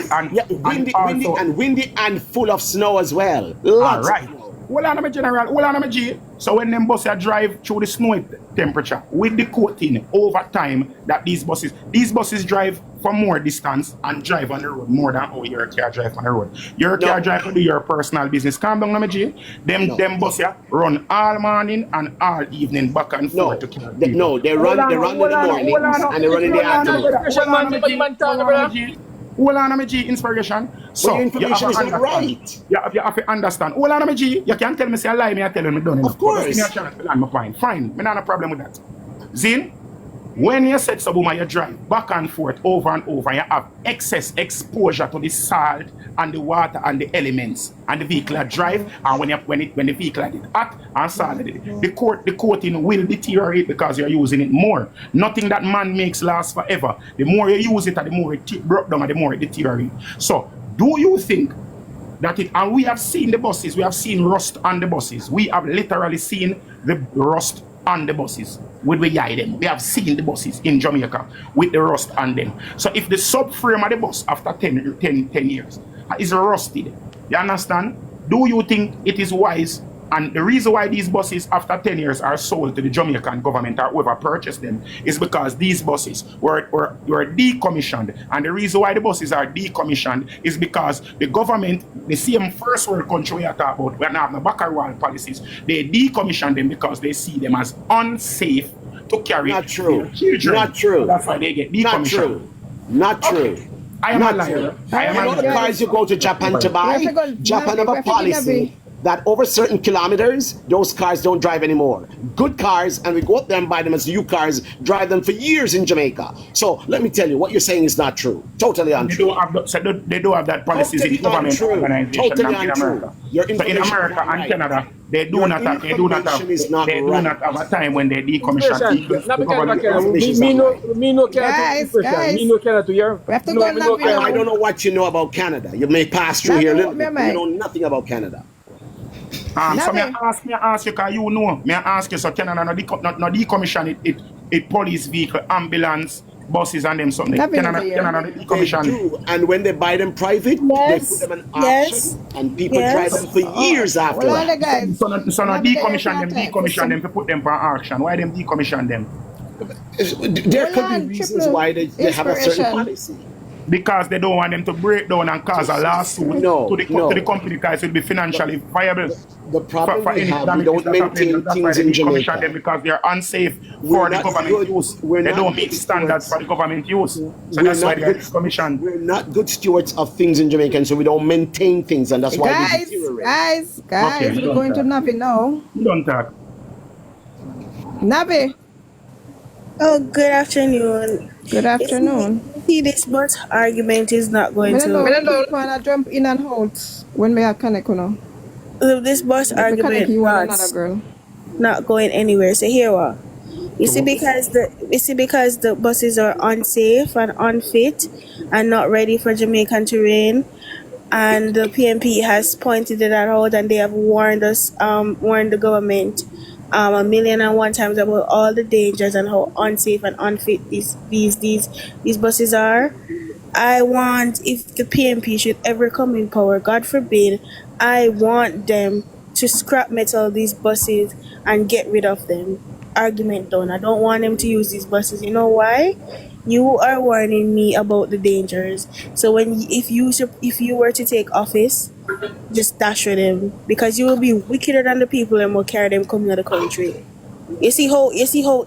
Windy and full of snow as well. All right. Hold on, my general. Hold on, my G. So when them buses drive through the snow temperature with the coating over time, that these buses drive for more distance and drive on the road more than how your car drive on the road. Your car drive to do your personal business. Calm down, my G. Them buses run all morning and all evening back and forth to kill people. No, they run in the mornings and they run in the afternoon. Hold on, my G, inspiration. So, your information is not right. You have to understand. Hold on, my G. You can't tell me say a lie, me I tell you me done. Of course. Give me a chance to land my point. Fine, me not a problem with that. Zin, when you set Sabuma, you drive back and forth over and over, you have excess exposure to the salt and the water and the elements, and the vehicle drive, and when the vehicle is hot and salted, the coating will deteriorate because you're using it more. Nothing that man makes lasts forever. The more you use it, the more it broke down, and the more it deteriorates. So, do you think that and we have seen the buses, we have seen rust on the buses. We have literally seen the rust on the buses with we them. We have seen the buses in Jamaica with the rust on them. So if the subframe of the bus after 10 years is rusted, you understand? Do you think it is wise? And the reason why these buses after 10 years are sold to the Jamaican government or whoever purchased them is because these buses were decommissioned. And the reason why the buses are decommissioned is because the government, the same first world country we are talking about, we are not having Baccarat policies, they decommission them because they see them as unsafe to carry Not true. children. Not true. That's why they get decommissioned. Not true. Okay. I am a liar. You know the cars you go to Japan to buy? Japan have a policy that over certain kilometers, those cars don't drive anymore. Good cars, and we go up there and buy them as new cars, drive them for years in Jamaica. So let me tell you, what you're saying is not true. Totally untrue. They do have that policies in government organizations Totally in untrue. America. So in America and Canada, they do not have a time when they decommission people. I don't know what you know about Canada. You may pass through here a little bit, but you know nothing about Canada. So may I ask you, because you know, may I ask you, so Canada not decommission it police vehicle, ambulance, buses and them something. Canada decommission. They do, and when they buy them private, they put them in auction, and people drive them for years after that. So not decommission them to put them for auction. Why them decommission them? There could be reasons why they have a certain policy. Because they don't want them to break down and cause a lawsuit to the company because it will be financially viable. The problem we have, we don't maintain things in Jamaica. Them because they're unsafe for the government use. They don't meet standards for the government use. So that's why they're decommissioned. We're not good stewards of things in Jamaica, and so we don't maintain things, and that's why they deteriorate. Guys, we're going to Navi now. You don't talk. Navi. Oh, good afternoon. Good afternoon. You see, this bus argument is not going I don't know, to. keep on a jump in and out when me a connect, you know. This bus Let me connect argument you and another girl. not going anywhere. So here what? You see, because the buses are unsafe and unfit and not ready for Jamaican terrain, and the PMP has pointed it out, and they have warned the government, 1,000,001 times about all the dangers and how unsafe and unfit these buses are. I want, if the PMP should ever come in power, God forbid, I want them to scrap metal these buses and get rid of them. Argument done. I don't want them to use these buses. You know why? You are warning me about the dangers. So if you were to take office, just dash with them, because you will be wickeder than the people and will carry them coming out of the country. You see how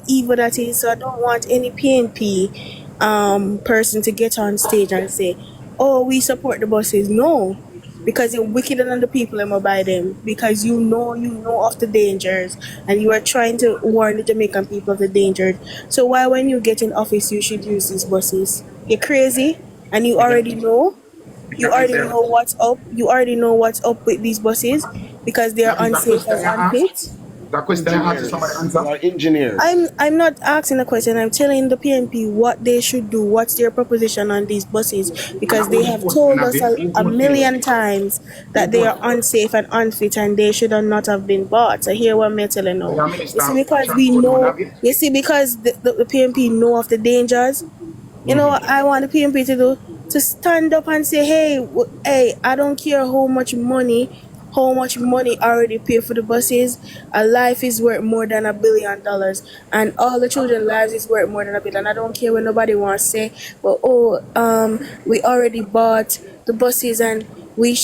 evil that is. So I don't want any PNP person to get on stage and say, "Oh, we support the buses." No, because you're wickeder than the people and will buy them, because you know of the dangers, and you are trying to warn the Jamaican people of the dangers. So why, when you get in office, you should use these buses? You're crazy, and you already know. You already know what's up. You already know what's up with these buses because they are unsafe and unfit. That question I asked somebody answer. You are engineers. I'm not asking a question. I'm telling the PNP what they should do. What's their proposition on these buses? Because they have told us a million times that they are unsafe and unfit and they should not have been bought. So here what I'm telling you. You see, because we know. You see, because the PNP know of the dangers. You know what I want the PNP to do? To stand up and say, hey, I don't care how much money already paid for the buses. A life is worth more than $1 billion, and all the children's lives is worth more than $1 billion. I don't care when nobody wants to say, well, we already bought the buses, and we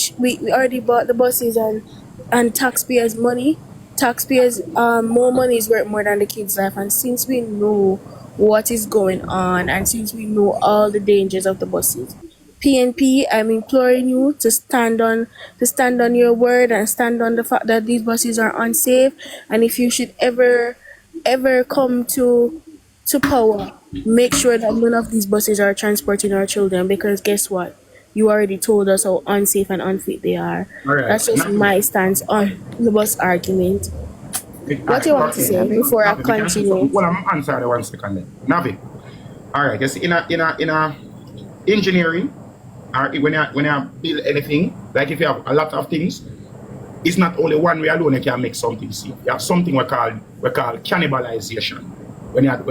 already bought the buses, and taxpayers' money. Taxpayers, more money is worth more than the kids' life. And since we know what is going on, and since we know all the dangers of the buses, PNP, I'm imploring you to stand on your word and stand on the fact that these buses are unsafe. And if you should ever come to power, make sure that none of these buses are transporting our children, because guess what? You already told us how unsafe and unfit they are. Right. That's just my stance on the bus argument. What do you want to say before I continue? Well, I'm answering 1 second then. Navi. All right. Yes, in a engineering, or when you build anything, like if you have a lot of things, it's not only one way alone you can make something safe. You have something we call cannibalization when you have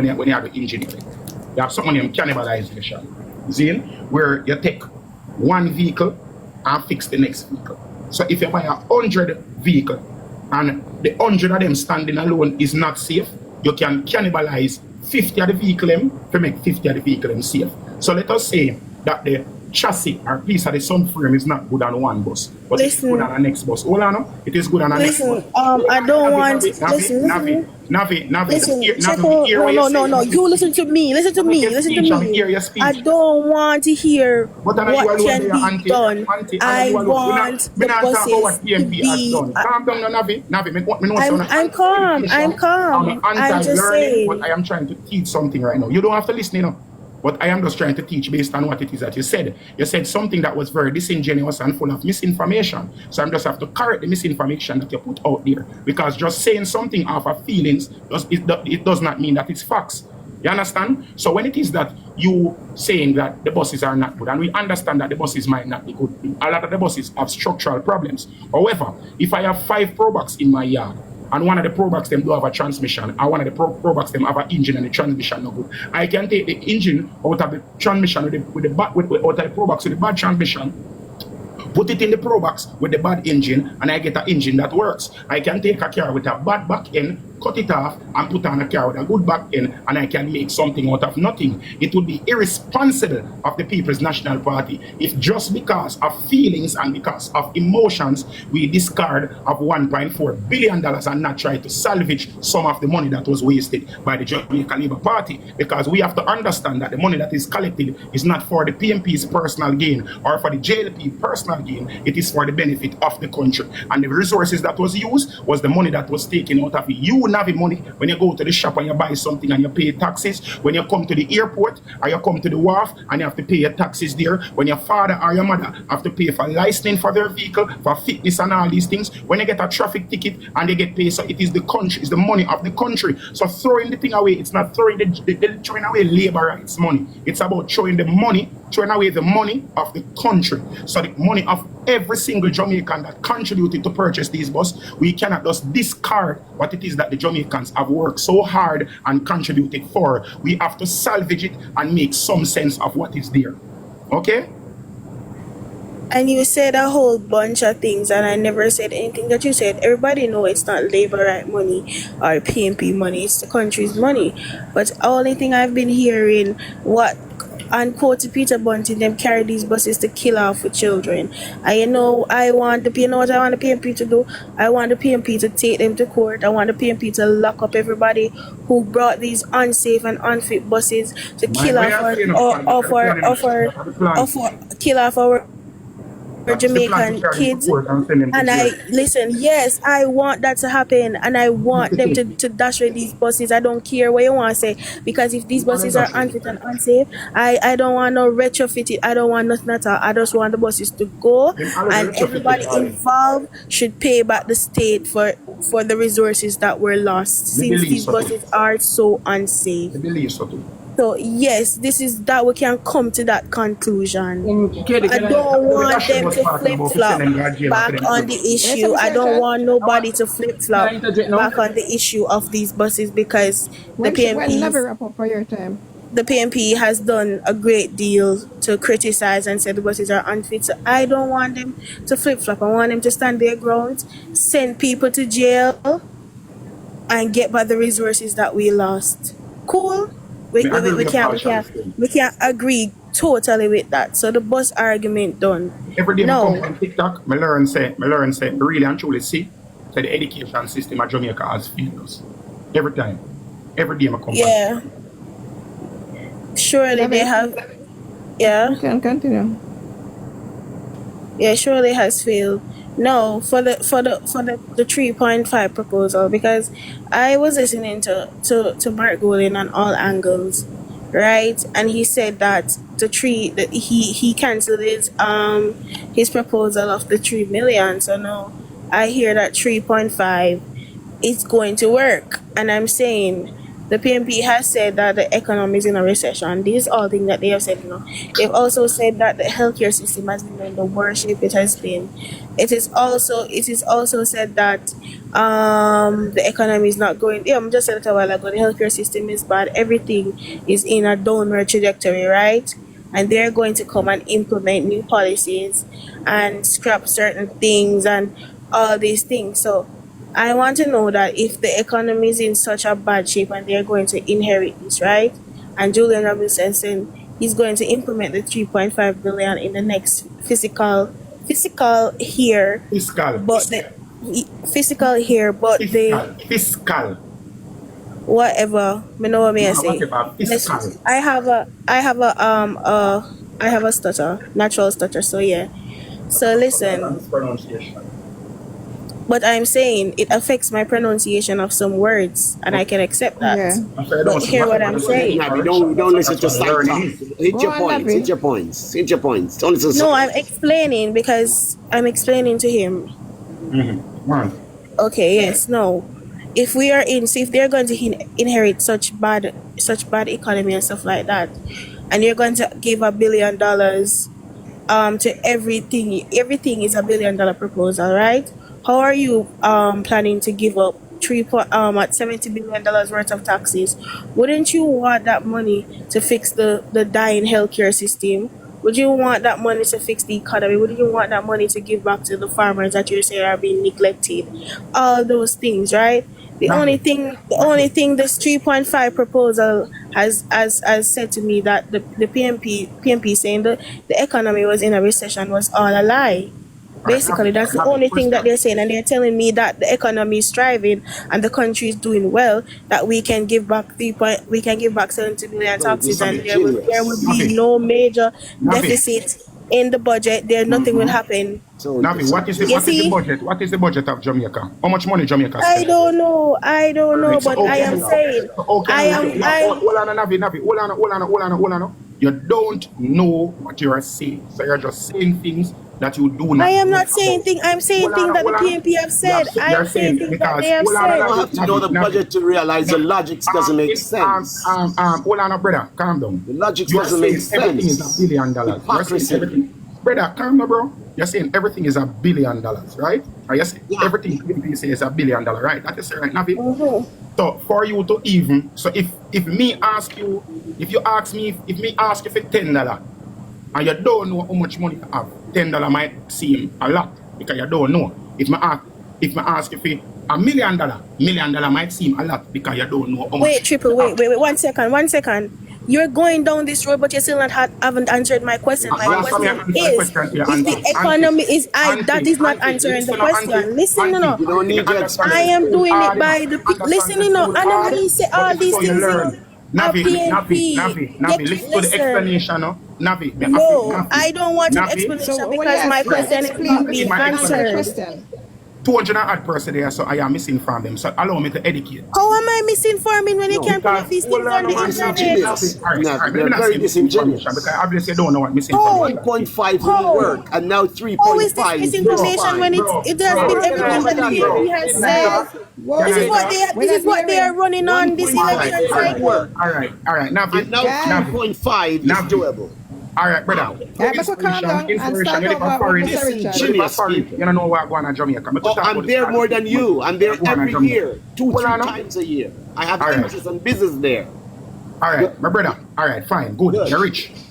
engineering. You have something named cannibalization. See, where you take one vehicle and fix the next vehicle. So if you buy 100 vehicle and the 100 of them standing alone is not safe, you can cannibalize 50 of the vehicle to make 50 of the vehicle safe. So let us say that the chassis or piece of the sun frame is not good on one bus, but it's good on the next bus. Hold on, it is good on the next bus. I don't want. Navi. No. You listen to me. I don't want to hear what can be done. I want the buses to be. Calm down, Navi. I'm calm. I'm just saying. But I am trying to teach something right now. You don't have to listen, you know. But I am just trying to teach based on what it is that you said. You said something that was very disingenuous and full of misinformation. So I'm just have to correct the misinformation that you put out there. Because just saying something off of feelings, it does not mean that it's facts. You understand? So when it is that you saying that the buses are not good, and we understand that the buses might not be good, a lot of the buses have structural problems. However, if I have 5 Probox in my yard, and one of the Probox them do have a transmission, and one of the Probox them have an engine and the transmission no good, I can take the engine out of the transmission out of the Probox with the bad transmission, put it in the Probox with the bad engine, and I get an engine that works. I can take a car with a bad back end, cut it off, and put on a car with a good back end, and I can make something out of nothing. It would be irresponsible of the People's National Party if just because of feelings and because of emotions we discard of $1.4 billion and not try to salvage some of the money that was wasted by the Jamaica Labour Party. Because we have to understand that the money that is collected is not for the PMP's personal gain or for the JLP personal gain. It is for the benefit of the country. And the resources that was used was the money that was taken out of the couldn't have the money when you go to the shop and you buy something and you pay taxes. When you come to the airport or you come to the wharf and you have to pay your taxes there. When your father or your mother have to pay for licensing for their vehicle, for fitness and all these things. When you get a traffic ticket and they get paid, so it is the country, it's the money of the country. So throwing the thing away, it's not throwing throwing away labor rights money. It's about throwing away the money of the country. So the money of every single Jamaican that contributed to purchase these buses, we cannot just discard what it is that the Jamaicans have worked so hard and contributed for. We have to salvage it and make some sense of what is there. Okay? And you said a whole bunch of things, and I never said anything that you said. Everybody know it's not labor right money or PMP money, it's the country's money. But the only thing I've been hearing, what unquote Peter Bunting, them carry these buses to kill off with children. And you know what I want the PMP to do? I want the PMP to take them to court. I want the PMP to lock up everybody who brought these unsafe and unfit buses to kill off our Jamaican kids. And I listen, yes, I want that to happen, and I want them to dash away these buses. I don't care what you want to say, because if these buses are unfit and unsafe, I don't want no retrofit it. I don't want nothing at all. I just want the buses to go, and everybody involved should pay back the state for the resources that were lost since these buses are so unsafe. So yes, this is that we can come to that conclusion. I don't want them to flip-flop back on the issue. I don't want nobody to flip-flop back on the issue of these buses, because the PMP has done a great deal to criticize and say the buses are unfit. So I don't want them to flip-flop. I want them to stand their ground, send people to jail, and get back the resources that we lost. Cool? We can't agree totally with that. So the bus argument done. Every day I come on TikTok, I learn say really and truly see that the education system at Jamaica has failed us. Every time. Every day I come Yeah. Surely they have. Yeah. You can continue. Yeah, surely has failed. No, for the 3.5 proposal, because I was listening to Mark Golden on all angles, right? And he said that he cancelled his proposal of the 3 million. So now I hear that 3.5 is going to work, and I'm saying the PMP has said that the economy is in a recession. These are all things that they have said. They've also said that the healthcare system has been in the worst shape it has been. It is also said that the economy is not going. Yeah, I just said it a while ago. The healthcare system is bad. Everything is in a downward trajectory, right? And they're going to come and implement new policies and scrap certain things and all these things. So I want to know that if the economy is in such a bad shape and they're going to inherit this, right? And Julian Robinson said he's going to implement the 3.5 billion in the next fiscal year. Whatever. Me know what I say. I have a stutter, natural stutter. So yeah. So listen. But I'm saying it affects my pronunciation of some words, and I can accept that. Yeah. But hear what I'm saying. Don't listen to side talk. Hit your points. Don't listen to No, I'm explaining because I'm explaining to him. Okay, yes, no. If they're going to inherit such bad economy and stuff like that, and you're going to give $1 billion to everything is $1 billion proposal, right? How are you planning to give up $70 billion worth of taxes? Wouldn't you want that money to fix the dying healthcare system? Would you want that money to fix the economy? Would you want that money to give back to the farmers that you say are being neglected? All those things, right? The only thing this 3.5 proposal has said to me that the PMP saying the economy was in a recession was all a lie. Basically, that's the only thing that they're saying, and they're telling me that the economy is thriving and the country is doing well. That we can give back 70 billion taxes, and there will be no major deficit in the budget, there nothing will happen. So, Navi, what is the budget? What is the budget of Jamaica? How much money Jamaica I spend? don't know, Right, so but I am saying, hold on, Navi, hold on. You don't know what you are saying, so you're just saying things that you do not. I am not know saying about. things. I'm saying things that the PNP have said. You're I'm saying things that they have you don't said. have to know the budget to realize the logic doesn't make sense. Hold on, brother, calm down. The logic You're doesn't make saying everything sense. is $1 billion. You're Hypocrisy. saying everything. Brother, calm down, bro. You're saying everything is $1 billion, right? Or you're saying everything you say is $1 billion, right? That is right, Navi. So for you to even, so if me ask you, if you ask me, if me ask you for $10 and you don't know how much money you have, $10 might seem a lot because you don't know. If me ask you for $1 million might seem a lot because you don't know how much. Wait, Triple, wait. 1 second. You're going down this road, but you still haven't answered my question. My question is the economy is that is not answering the question. Listen, no. You don't need to explain. I am doing it by the listen, no. I don't really say all these things. Navi, listen to the explanation, no? Navi, No, I don't want an Navi. explanation So, because my question is not being answered. Question. 200 odd person there, so I am misinformed them. So allow me to educate. How am I misinforming when you can't put these things on the internet? They're very disingenuous. Because obviously you don't know what misinformation is. 1.5 will work, and now 3.5. How is this misinformation when it has been everything that the PNP has said? This is what they are running on this election cycle. All right. Navi, And now 3.5 is doable. all right, brother. Yeah, but calm down and start over with Mr. Richard. You don't know what going on in Jamaica. Oh, I'm there more than you. I'm there every year, 2-3 times a year. I have All right. interest and business there. All right, my brother. All right, fine, good. Good.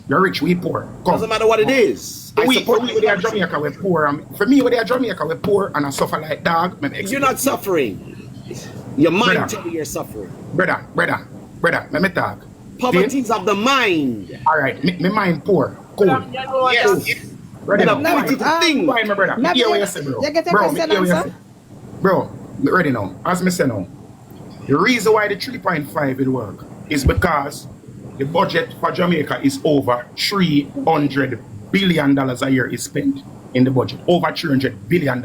You're rich, we poor. Come. Doesn't matter what it is. I For support me, with you. the Jamaica, we're poor. For me, with the Jamaica, we're poor and I suffer like dog. You're not suffering. Your mind Brother. tells you you're suffering. Brother, let me talk. Poverty is of the mind. All right, me mind poor. Cool. Yes. Ready now. Now, ability to think. Fine, my brother. Navi, Hear what you say, bro. you get a Bro, question hear what you answer? say. Bro, ready now. As me say now, the reason why the 3.5 will work is because the budget for Jamaica is over $300 billion a year is spent in the budget. Over $300 billion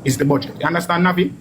is the budget. You understand, Navi?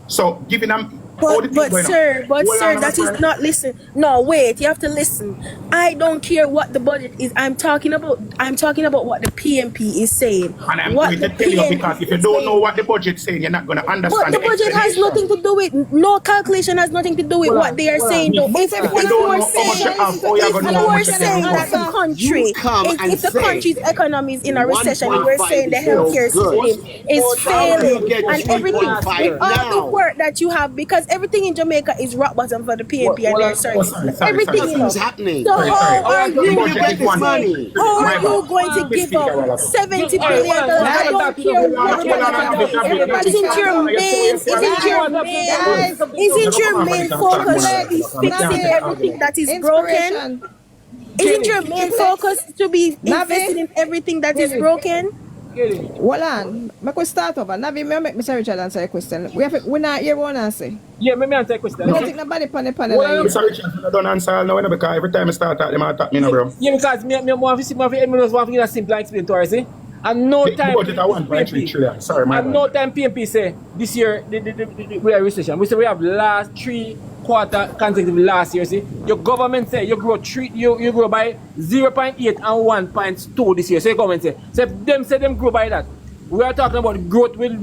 So, giving them... But sir, that is not listen. No, wait, you have to listen. I don't care what the budget is. I'm talking about what the PNP is saying. And I'm What going to the tell you PNP because if you is don't saying. know what the budget's saying, you're not going to But understand the budget has explanation. nothing to do with no calculation has nothing to do with what they are saying though. If you you don't are know how much you saying have, how you gonna know how much you saying have? that the country You come and if the say country's economy is in a recession, and we're 1.5 saying the is still healthcare good. system is How do you failing get and everything 3.5 with all the now? work that you have because everything in Jamaica is rock bottom for the PNP and their service. sorry. Everything is Nothing's happening. So how are The you budget get is this one. money? how My are you bad. going to give up $70 billion? I don't care what isn't your main focus to be fixing everything that is broken? Isn't your main focus to be investing in everything that is broken? Hold on. Make we start over. Navi, me make Mr. Richard answer your question. We not hear one answer. Yeah, me answer a question. We don't take nobody on the panel. Well, I'm here. sorry, I don't answer now because every time I start talking, they attack me now, bro. Yeah, because me want to give a simple explain to her, see? And no The time budget at 1.3 trillion. Sorry, my and bad. no time PMP say this year we are recession. We say we have last 3 quarter consecutive last year. See, your government say you grow by 0.8 and 1.2 this year. So your government say them grow by that. We are talking about growth will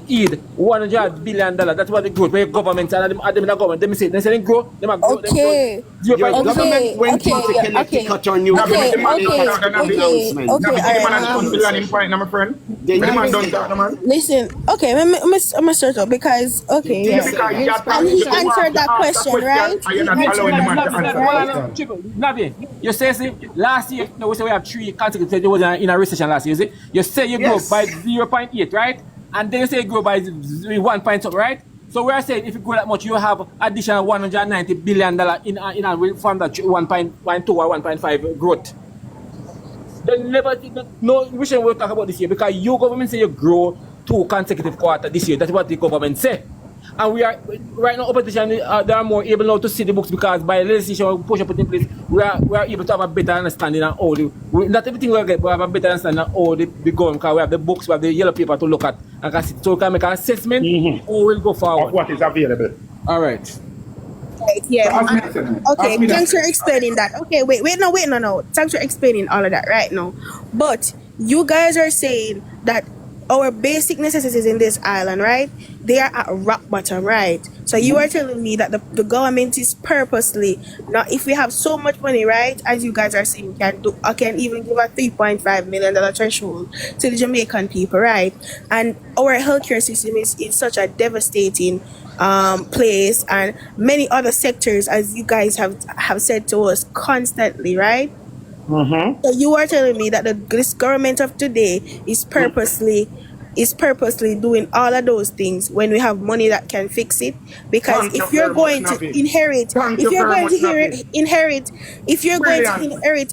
eat $100 billion. That's what the growth. Where government and them in the government. They say they grow. They grow. Okay. Your government went into Connecticut on you. Okay. Give the man a chance to learn him point, my friend. They The man never don't say talk, that. man. Listen, okay, I'm gonna start off because Because you are And he talking- answered that question, right? And you're not allowing the man to answer the question. Navi, you say last year, we say we have 3 consecutive. It was in a recession last year. See? You say you grow Yes. by 0.8, right? And then you say you grow by 1 point something, right? So we are saying if you grow that much, you have additional $190 billion from that 1.2 or 1.5 growth. Then never no we shouldn't talk about this year because your government say you grow 2 consecutive quarters this year. That's what the government say. And we are right now opposition they are more able now to see the books because by legislation we push put in place we are able to have a better understanding of how not everything we get, but we have a better understanding of how the gun because we have the books, we have the yellow paper to look at and can see, so we can make an assessment or we'll go forward. Of what is available. All right. Right, yeah. Okay, Ask me thanks that. for explaining that. Okay, wait, no. Thanks for explaining all of that right now. But you guys are saying that our basic necessities in this island, right? They are at rock bottom, right? So you are telling me that the government is purposely not, if we have so much money, right? As you guys are saying, can even give a $3.5 million threshold to the Jamaican people, right? And our healthcare system is in such a devastating place, and many other sectors, as you guys have said to us constantly, right? So you are telling me that this government of today is purposely doing all of those things when we have money that can fix it? Because if you're going to inherit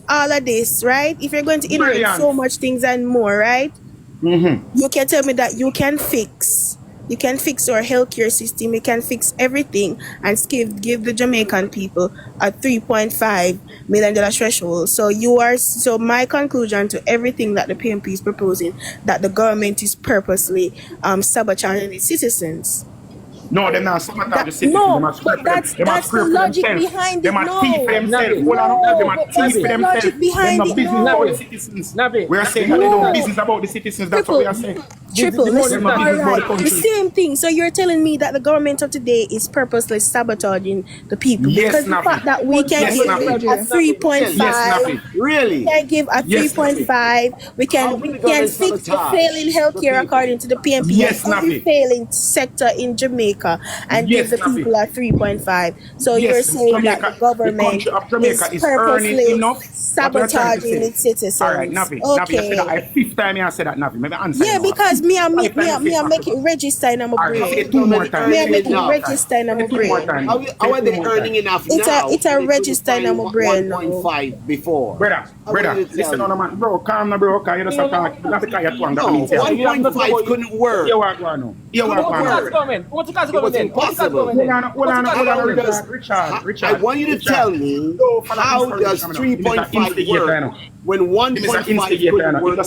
all of this, right? If you're going to inherit so much things and more, right? You can tell me that you can fix our healthcare system, you can fix everything and give the Jamaican people a $3.5 million threshold. So my conclusion to everything that the PMP is proposing, that the government is purposely sabotaging its citizens. No, they're not sabotage the citizens. No, but that's the logic behind it. They must thief themselves. Hold on, they must thief themselves. Logic behind They're not it. business No. about the citizens. We are saying that they don't business about the citizens. That's what we are saying. Triple, listen, They're not business about the alright, the country. same thing. So you're telling me that the government of today is purposely sabotaging the people Yes, because the Nafi. fact that we can Yes, give Nafi. a 3.5, Yes, Nafi. Really? we can give a Yes, 3.5, we How can can the fix government the sabotage failing the healthcare people? according to the PMP, Yes, and every Nafi. failing sector in Jamaica, and Yes, give the Nafi. people a 3.5. So you're Yes, saying that Jamaica, the government the country of Jamaica is earning purposely enough. What we are trying to sabotaging say. its citizens. All right, Navi. Navi, you said that. Okay. I fifth time you said that, Navi. Maybe answer Yeah, you now. because me and Five times you say make it possible. register in my All right, say brain. it two more times. Me I earning make it enough. register in Say my it two more brain. times. How Say are it they two more earning times. enough It's now? a They couldn't register in find my brain now. 1.5 before. Brother, How did it tell listen you? on the man. Bro, calm now, bro. Because you just attack. You have to carry it one. That No, means you have to- 1.5 couldn't work. You are going now. You are What's the going cost now. government? What's the cost It government was then? What's the cost impossible. government then? Hold on, Richard. I want you to tell me how does 3.5 work when 1.5 couldn't work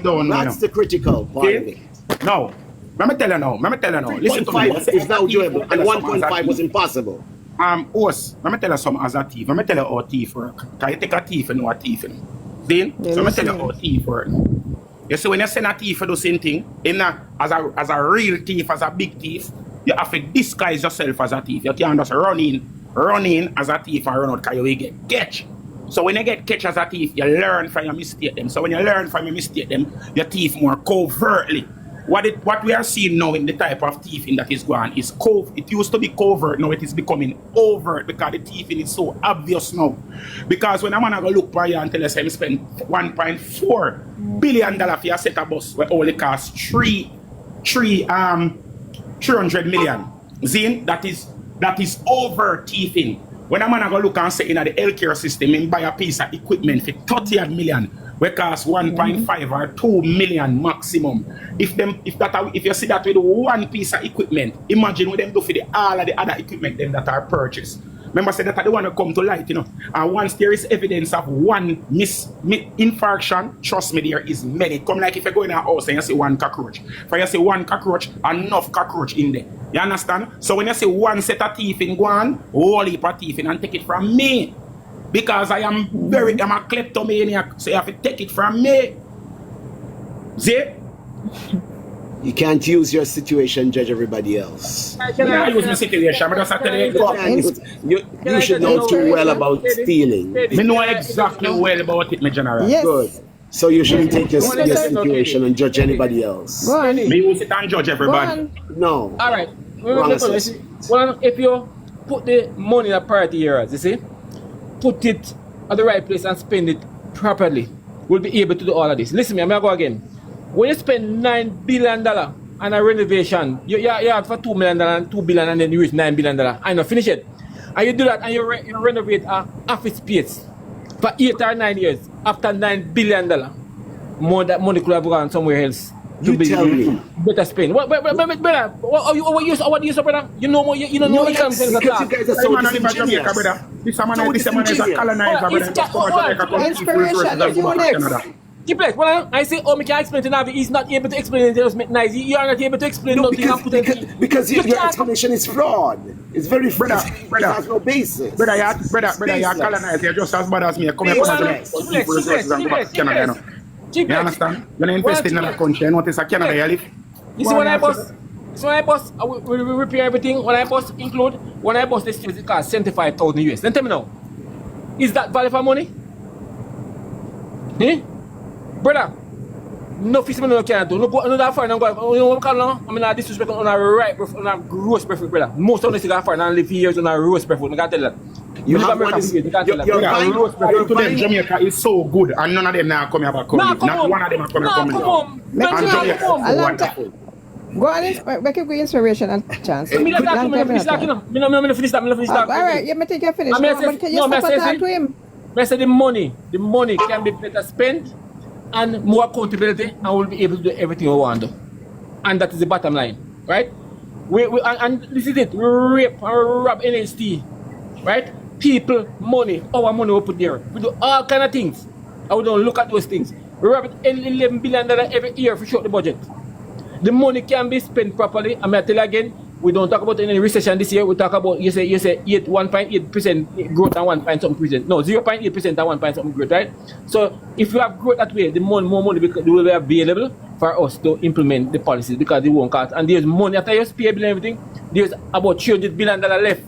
before? That's the critical part of it. No. Let me tell you now. Listen to me. 1.5 is now doable, and 1.5 was impossible. Us, let me tell you something as a thief. Let me tell you how thief work. Can you take a thief and know a thief? Then, so let me tell you how thief work. You see, when you send a thief to do same thing, as a real thief, as a big thief, you have to disguise yourself as a thief. You can't just run in as a thief and run out because you will get catch. So when you get catch as a thief, you learn from your mistake them. So when you learn from your mistake them, you thief more covertly. What we are seeing now in the type of thieving that is going is it used to be covert, now it is becoming overt because the thieving is so obvious now. Because when a man go look for you and tell us him spend $1.4 billion for a set of bus where only costs 300 million. Zin, that is overt thieving. When a man go look and say in the healthcare system, him buy a piece of equipment for 30 million. We cost 1.5 or 2 million maximum. If you see that with one piece of equipment, imagine what them do for all of the other equipment them that are purchased. Remember, say that I don't want to come to light, And once there is evidence of one infraction, trust me, there is many. Come like if you go in a house and you see one cockroach. If you see one cockroach, enough cockroach in there. You understand? So when you see one set of teeth in go on, whole heap of teeth in and take it from me. Because I'm a kleptomaniac, so you have to take it from me. See? You can't use your situation, judge everybody else. I use my situation, but just tell you, You should know too well about stealing. I know exactly well about it, my general. Yes. Good. So you shouldn't take your situation and judge anybody else. Go on. Me use it and judge everybody. No. All right. Wrong assessment. Well, if you put the money in a priority areas, you see, put it at the right place and spend it properly, we'll be able to do all of this. Listen, I'm going to go again. When you spend $9 billion on a renovation, you have for $2 million and $2 billion and then you reach $9 billion. I know, finish it. And you do that and you renovate an office space for 8 or 9 years after $9 billion. More that money could have gone somewhere else. You tell me. better spend. Brother, what do you say, brother? You know more, you don't know Because economics. you guys are This so man is a Jamaica, disingenuous. brother. This man is a colonizer, brother. Just come to Jamaica, come to Inspiration is Canada. Unix. Keep like, well, I say, oh, me can explain to Navi. He's not able to explain it. Just make nice. You are not able to explain No, nothing. because You your can't- explanation is fraud. It's very Brother, it brother. has no basis. Brother, you're a colonizer. You're just as bad as me. Come here, come to Baseless. resources and go back to Canada, you know. You understand? You're not investing in another country. You notice a Canada you live. You see when I bust, we repair everything. When I bust include, when I bust this it costs 75,000 US. Then tell me now, is that value for money? Eh? Brother, no fisherman no can do. No go no that far and go. You know what I'm calling? I mean, I disrespect on a right, on a gross preference, brother. Most of them go far and live years on a gross preference. I can tell that. You live have America one for years, you can't tell that. you're Brother, buying- gross According to them, preference. Jamaica is so good, and none of them now come here back. Nah, come Not on. one of them are coming Nah, coming come down. on. Make And it Jamaica come. is A long wonderful. time. Go on, make it inspiration and chance. Me not Long talking, me time finish not talking. talk. Me no finish that. All right, yeah, me think you finished. I mean, But can you no, stop me and say- talk to him? I said the money can be better spent and more accountability, and we'll be able to do everything we want to do. And that is the bottom line, right? And this is it. We rape and rob NHT, right? People, money, our money we put there. We do all kind of things, and we don't look at those things. We rob $11 billion every year for short the budget. The money can be spent properly. I'm gonna tell you again. We don't talk about any recession this year. We talk about you say 1.8% growth and 1 point something percent. No, 0.8% and 1 point something growth, right? So if you have growth that way, the more money will be available for us to implement the policies because they won't cost. And there's money after you pay bill and everything. There's about $300 billion left.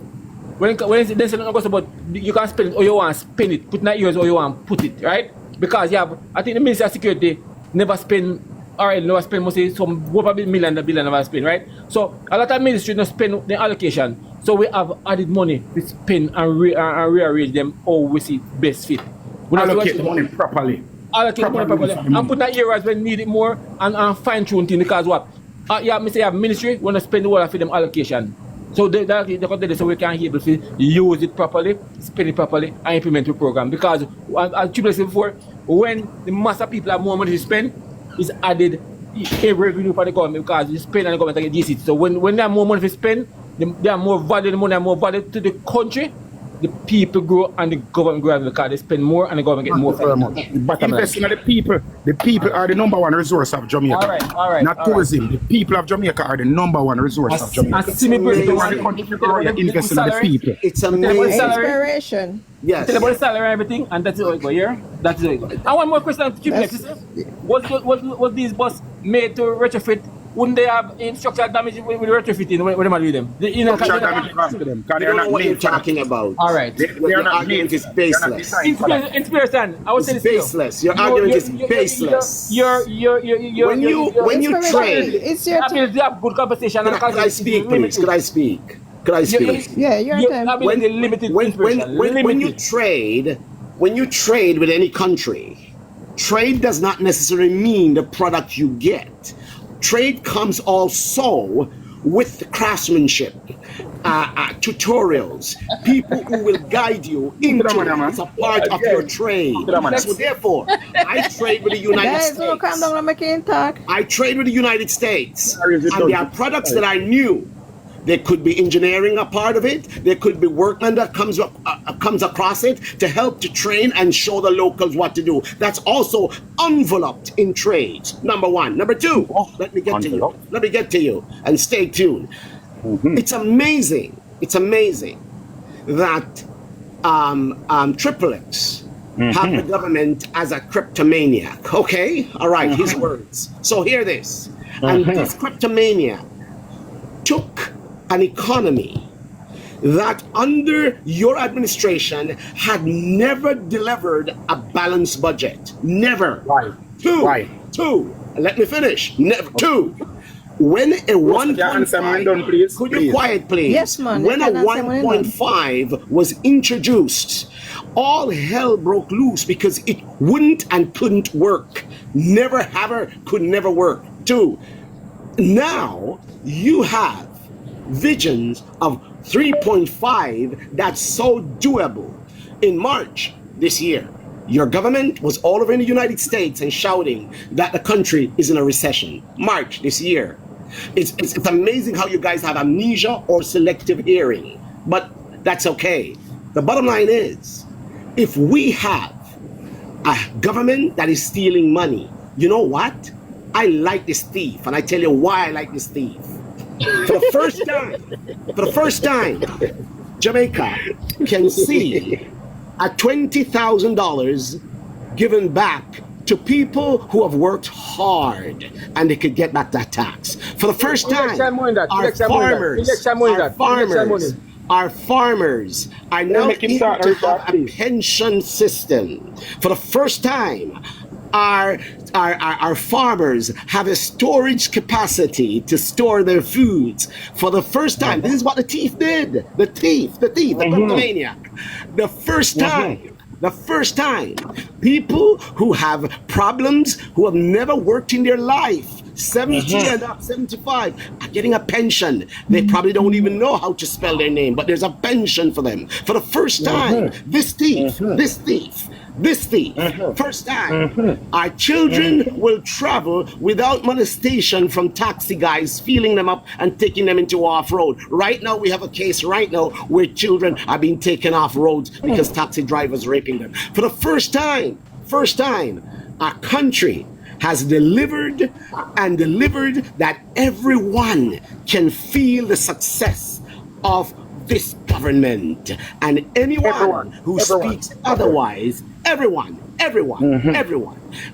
When there's something goes about you can spend it or you want to spend it, put in that years or you want to put it, right? Because you have, I think the Ministry of Security never spend never spend mostly some billion never spend, right? So a lot of ministry don't spend the allocation. So we have added money to spend and rearrange them how we see best fit. We Allocate the money properly. Allocate the money properly. And put that areas when need it more and fine tune things because what? You have ministry want to spend the whole for them allocation. So they so we can be able to use it properly, spend it properly, and implement the program. Because as Triple said before, when the mass of people have more money to spend, it's added a revenue for the government because you spend and the government get DC. So when they have more money to spend, they have more value, the money have more value to the country, the people grow and the government grow because they spend more and the government get more. Investing in the people. The people are the number one resource of Jamaica. All right. Not tourism. The people of Jamaica are the number one resource of Jamaica. It's amazing. Invest in the people. It's amazing. Inspiration. Yes. Tell about the salary and everything, and that's how it go, yeah? That's how it go. And one more question to Triple X. Was these bus made to retrofit? Wouldn't they have structural damage with retrofitting when they do them? Structural damage cost to them. You don't know what you're talking about. All right. Your argument is baseless. Inspiration. I would say It's this. baseless. Your argument is baseless. When you trade, It's your turn. They have good compensation. could I speak, please? Could I speak? Yeah, your turn. When you trade with any country, trade does not necessarily mean the product you get. Trade comes also with craftsmanship, tutorials, people who will guide you into it. It's a part of your trade. So therefore, I trade with the United Guys, don't calm States. down and make him talk. I trade with the United States, and there are products that I knew. There could be engineering a part of it. There could be workman that comes across it to help to train and show the locals what to do. That's also enveloped in trades. Number one. Number two, let me get to you and stay tuned. It's amazing that Triple X have the government as a kleptomaniac. Okay? All right, his words. So hear this. And this kleptomaniac took an economy that under your administration had never delivered a balanced budget. Never. Right. Two. Let me finish. Never. Two. When a 1.5, could you quiet, please? Yes, man. When a You can answer when 1.5 was introduced, all hell broke loose because it wouldn't and couldn't work. Never, ever, could never work. Two. Now you have visions of 3.5 that's so doable. In March this year, Your government was all over in the United States and shouting that the country is in a recession. March this year. It's amazing how you guys have amnesia or selective hearing, but that's okay. The bottom line is, if we have a government that is stealing money, you know what? I like this thief, and I tell you why I like this thief. For the first time, Jamaica can see a $20,000 given back to people who have worked hard and they could get back that tax. For the first time, our farmers are now able to have a pension system. For the first time, our farmers have a storage capacity to store their foods. For the first time, this is what the thief did. The kleptomaniac. The first time, people who have problems, who have never worked in their life, 70 and up, 75, are getting a pension. They probably don't even know how to spell their name, but there's a pension for them. For the first time, this thief, first time, our children will travel without molestation from taxi guys feeling them up and taking them into off-road. Right now, we have a case where children are being taken off roads because taxi drivers raping them. For the first time, our country has delivered that everyone can feel the success of this government, and anyone who speaks otherwise, everyone,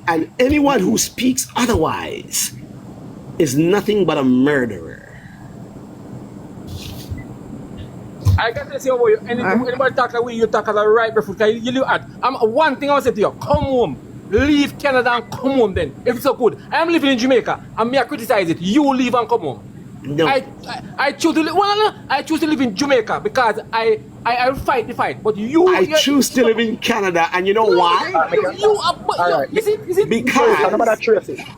and anyone who speaks otherwise is nothing but a murderer. I can say over you. Anybody talk like you talk like right before you look at. One thing I want to say to you: come home, leave Canada and come home. Then, if it's so good, I'm living in Jamaica and me I criticize it. You leave and come home. No. I choose to live. I choose to live in Jamaica because I fight the fight. But I choose to live in Canada, and you know why?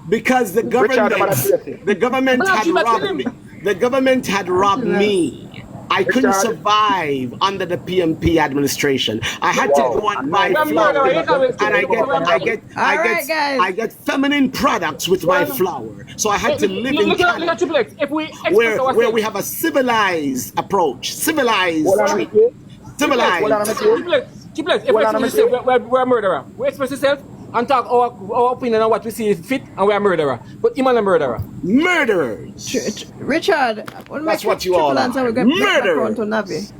Because the government had robbed me. The government had robbed me. I couldn't survive under the PMP administration. I had to go and buy flour, and I get feminine products with my flour. So I had to live in Canada, where we have a civilized approach, civilized. If we're a murderer, we express ourselves and talk our opinion on what we see is fit, and we're a murderer. But him and a murderer. Murderers. Richard, that's what you all are. Murderers.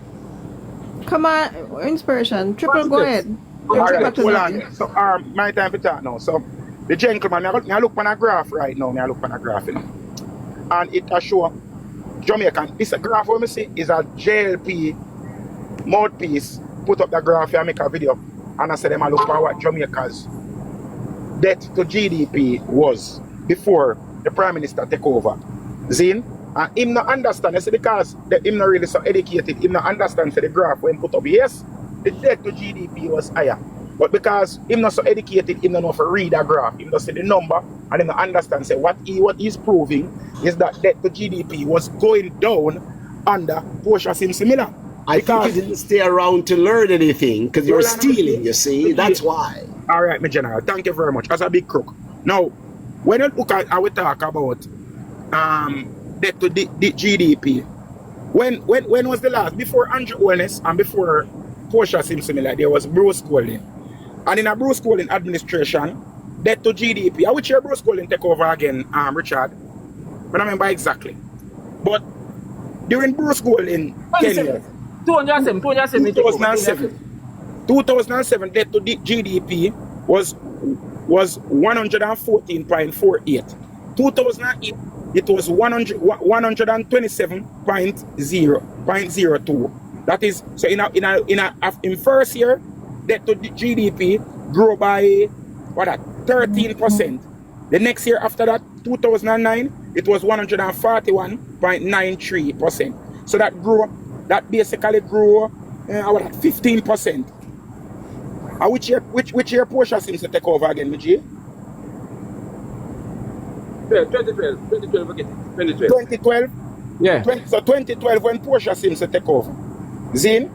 Come on, inspiration. Triple, go ahead. Alright, hold on. So, my time to talk now. So, the gentleman, I look on a graph right now. I look on a graph, and it show Jamaican. This graph what I see is a JLP mouthpiece. Put up the graph and make a video, and I said them I look for what Jamaica's debt to GDP was before the Prime Minister take over. Zin, and him not understand. I say because him not really so educated, him not understand the graph when put up. Yes, the debt to GDP was higher, but because him not so educated, him not know to read that graph. Him not see the number and him not understand. Say what he's proving is that debt to GDP was going down under Portia Simsimila. I think you didn't stay around to learn anything because you're stealing, you see. That's why. All right, my general. Thank you very much. As a big crook. Now, when you look at how we talk about debt to the GDP, when was the last? Before Andrew Holness and before Portia Simsimila, there was Bruce Golding. And in a Bruce Golding administration, debt to GDP, which year Bruce Golding take over again, Richard? I don't remember exactly. But during Bruce Golding 10 years, 2007 debt to GDP was 114.48. 2008 it was 127.02. That is so in first year debt to GDP grew by 13%. The next year after that, 2009, it was 141.93%. So that basically grew 15%. Which year Portia seems to take over again, Mijie? 2012. Yeah. So 2012 when Portia seems to take over. Zin,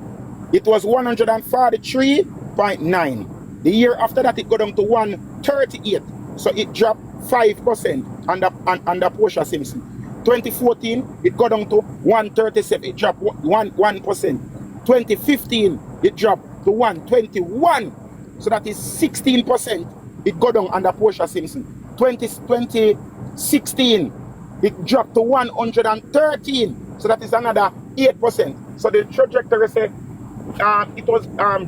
it was 143.9. The year after that, it go down to 138. So it dropped 5% under Portia Simpson. 2014, it got down to 137. It dropped 1%. 2015, it dropped to 121. So that is 16%. It got down under Portia Simpson. 2016, it dropped to 113. So that is another 8%. So the trajectory say it was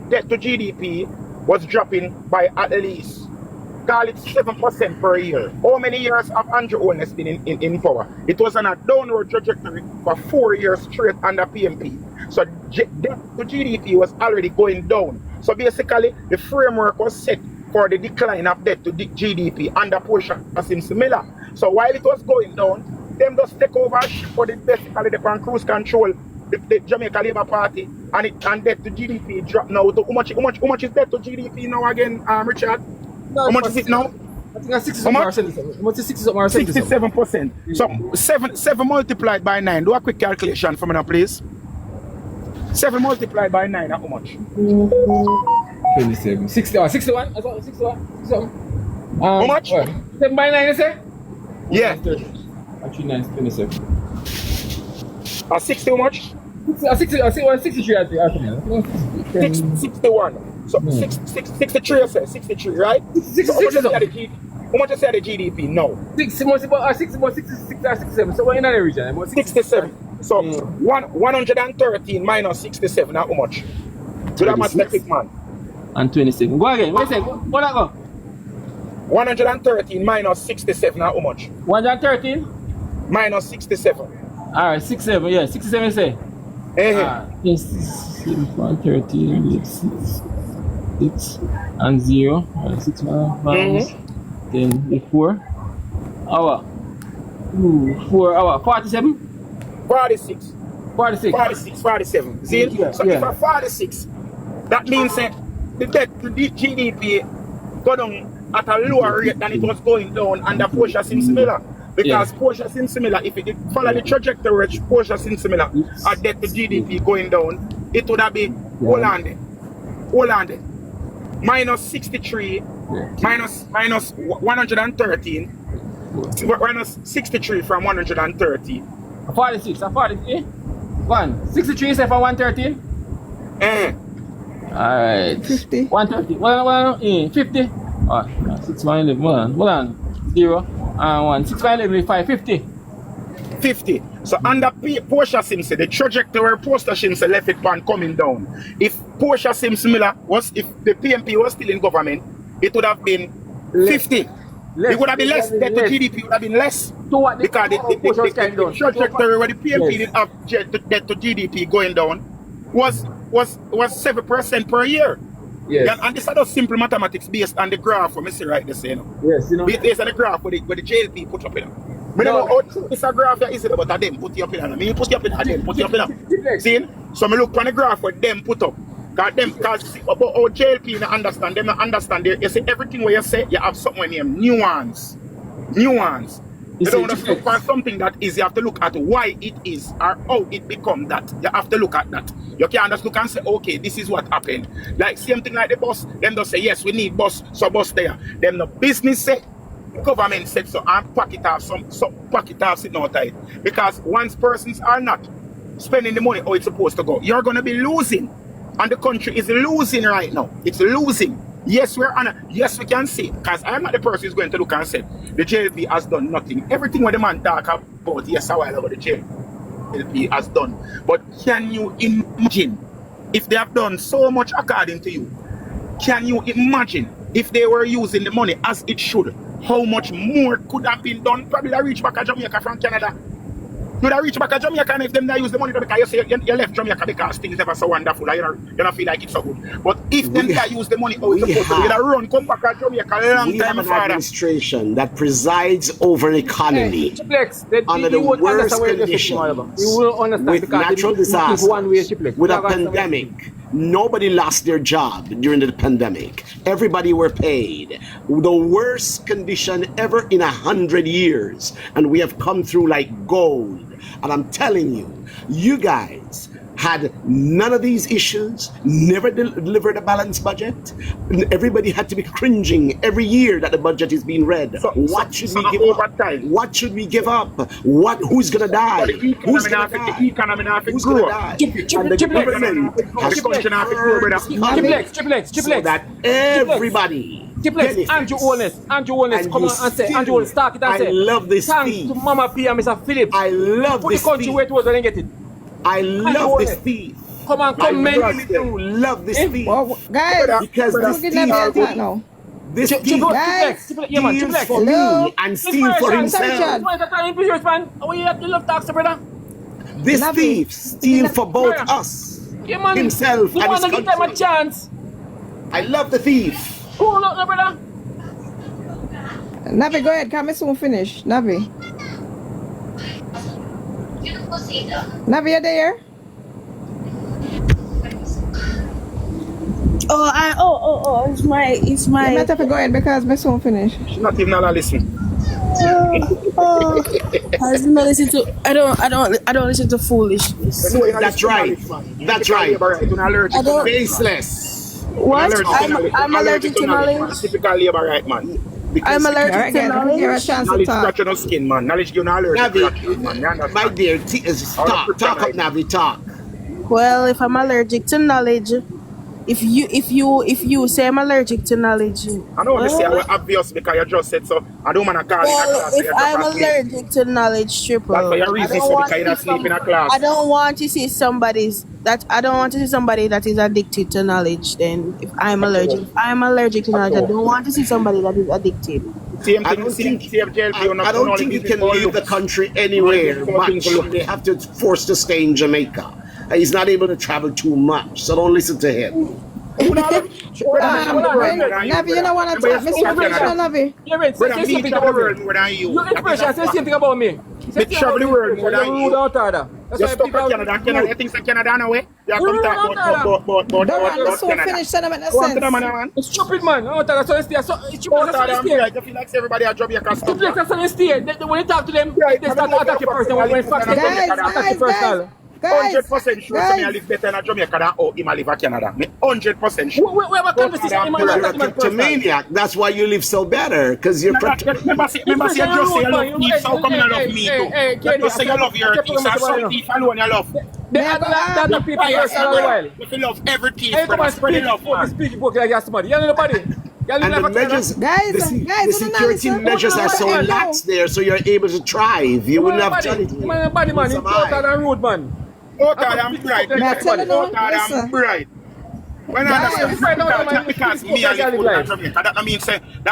debt to GDP was dropping by at least, call it 7% per year. How many years have Andrew Holness been in power? It was on a downward trajectory for 4 years straight under PMP. So debt to GDP was already going down. So basically, the framework was set for the decline of debt to GDP under Portia Simpson Miller. So while it was going down, them just take over for the basically the cruise control the Jamaica Labour Party and debt to GDP drop now to how much is debt to GDP now again, Richard? No, how much is it now? I think that's 67%. So 7 multiplied by 9. Do a quick calculation for me now, please. 7 multiplied by 9, how much? 27. 61. 61. How much? 7 by 9, you say? Yeah. actually 9 is 27. 60 how much? 63 I think. 61. So 63 you say, 63, right? 66 how much you say the GDP now? 66 or 67. So we're in another region. About 67. So 113 minus 67, how much? So that must make it, man. And 27. Go again. What you say? What that go? 113 minus 67, how much? 113 minus 67. Alright, 67, yeah, 67 you say? Yes, 113, 6 and 0. 6 minus 10, 4. Hour. 4 hour. 47? 46. 47. See? So if a 46, that means that the debt to the GDP go down at a lower rate than it was going down under Portia Simpson Miller. Because Portia Simpson Miller, if it follow the trajectory of Portia Simpson Miller at debt to GDP going down, it would have been Holland. Minus 63, minus 113, minus 63 from 130. 46, 43? 63 is for 113? Alright. 50. 130. 50. 6 minus 11. 1. 0. And 1. 6 minus 11 is 5. 50. 50. So under Portia Simpson, the trajectory Portia Simpson left it on coming down. If Portia Simpson Miller if the PMP was still in government, it would have been 50. It would have been less. Debt to GDP would have been less. Because the trajectory where the PMP did have debt to GDP going down was 7% per year. Yes. And this is just simple mathematics based on the graph for me see right there, you know. Yes, you know. Based on the graph where the JLP put up in. I don't know how it's a graph that is it, but them put you up in. I mean, put you up in, them put you up in. See? So I look on the graph where them put up. Because about how JLP not understand, them not understand. You see everything where you say, you have something named nuance. You don't just look for something that is, you have to look at why it is or how it become that. You have to look at that. You can't just look and say, okay, this is what happened. Like same thing like the bus, them just say, yes, we need bus, so bus there. Them the business say, government said so, and pocket off sitting outside. Because once persons are not spending the money how it's supposed to go, you're gonna be losing. And the country is losing right now. It's losing. Yes, we can say, because I'm not the person who's going to look and say the JLP has done nothing. Everything what the man talk about a while ago, the JLP has done. But can you imagine if they have done so much according to you? Can you imagine if they were using the money as it should? How much more could have been done? Probably reach back to Jamaica from Canada. Could I reach back to Jamaica and if them not use the money because you say you left Jamaica because things never so wonderful and you don't feel like it's so good. But if them not use the money, you run, come back to Jamaica a long time an administration that presides over an economy under the worst conditions with natural disasters, with a pandemic. Nobody lost their job during the pandemic. Everybody were paid. The worst condition ever in 100 years. And we have come through like gold. And I'm telling you, you guys had none of these issues, never delivered a balanced budget. Everybody had to be cringing every year that the budget is being read. What should we give up? What should we give up? Who's gonna die? Who's gonna die? The economy not Who's gonna die? And the government has Triple X. so that everybody benefits. Andrew Holness, And come you on and say, still- Andrew Holness, start it and I say, love this thanks thief. to Mama P and Mr. Phillips. I love Put this the country thief. where it was when they get it. I love this Holness. thief. Come on, I come, man. really do love this thief. Well, guys, Because look this at them here thief, talk now. this thief Triple Guys, X, yeah, man, steals Triple X. for Hello? me and steals for Inspiration. himself. Why is that time in man? Oh, you have to love tax, brother. This Love thief it. steals for both Yeah. us, Yeah, man. himself, You and want his to give them a country. chance? I love the thief. Cool up, brother. Navi, go ahead. Can we soon finish? Navi. Navi, you there? It's You my. might have to go ahead because we soon finish. She's not even allowed to listen. I do not listen to. I don't listen to foolishness. That's right. That's right. I don't. Faceless. What? I'm allergic to knowledge. Typical labor right, man. I'm All right, allergic to guys, let me give her a knowledge. chance to Knowledge talk. scratch on skin, man. Knowledge give you allergic reaction, man. You Navi, understand? my dear, talk up, Navi, talk. Well, if I'm allergic to knowledge, if you say I'm allergic to knowledge, I don't want to say I was obvious because you just said so. I don't want to call in a well, class. if I'm allergic to knowledge, triple. That's for your reason, so because you don't sleep in a class. I don't want to see somebody that is addicted to knowledge. Then, if I'm allergic to knowledge, I don't want to see somebody that is addicted. Same I thing, don't same think JLP. I don't think you can leave the country anywhere much. They have to force to stay in Jamaica. He's not able to travel too much, so don't listen to him. Navi, you don't want to talk. Mr. Inspiration, Navi. Yeah, right. Brother, Say me something travel the about world me. more than you. Your inspiration, say something about me. Me travel the world more than you. Out order. That's You why stuck people... at Canada. Canada, you think say Canada no way? You come talk about Don't run this soon Canada. finish, son of a Go on to the sense. man. It's stupid, man. Out order. So it's stupid. It's Go on stupid. to That's them, why right? You feel like everybody at Jamaica stuff. stupid. That's why stay. When you talk to them, Right, they start to attack you personal. When facts they Guys, attack you personal. 100% sure guys. me I live better in Jamaica than how him I live in Canada. Me 100% sure. We have a conversation. You're You're You're a kleptomaniac. That's why you live so better, because you're Remember say you just say you love me, so come you love me too. You just say you love your teeth, so some teeth alone you love. They are the people here for a while. If you love every teeth, Hey, come brother, on, spread the love, man. speak book like you're somebody. You know nobody. You and the measures, Guys, the guys, security listen. measures are so Hello. lax there, so you're able to thrive. You wouldn't have done it. You man, body man. You Survive. total and rude man. Oh God, I'm bright. May I tell you now? Oh God, I'm Listen. bright. When I Guys, understand guys, that because me and live in Jamaica, that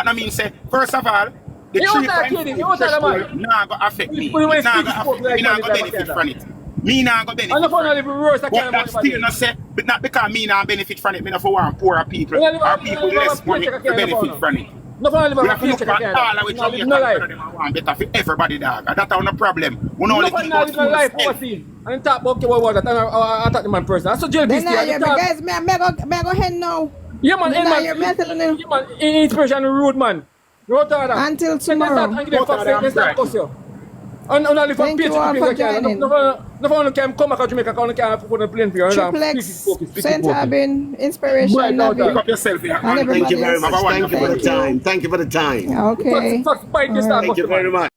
no mean say, first of all, the You tree not kidding, you not kidding, not gonna affect me. You put it when It's not you gonna speak affect me. Me not like gonna that, benefit like from it. Me not gonna benefit. I'm not going to live worse. But that still not say, but not because me not benefit from it. Me not for want poorer people Yeah, or people less money to benefit from it. No fun live We a have to look paycheck at again. all of which No Jamaican life. brother them want better for everybody, dog. And that's no problem. We know No only fun think about live a life food. overseas. And talk about what that. I attack the man person. That's so jail Then beastie. now, yeah, but guys, may I go ahead now. Yeah man, Then hey, now, man. you're telling them Yeah man, inspiration rude man. You want to that? until tomorrow. And give them facts. Let's start cuss you. And only for Thank you paycheck all people for can. joining. No fun can come back to Jamaica. Can't put a plane for you. Triple X, St. Albin, Inspiration, Right, now, Pick Navi. up yourself here. And everybody Thank you very else. much. Thank you for the time. Thank you for the time. Okay. Facts, bite this All right. time. Thank you very much.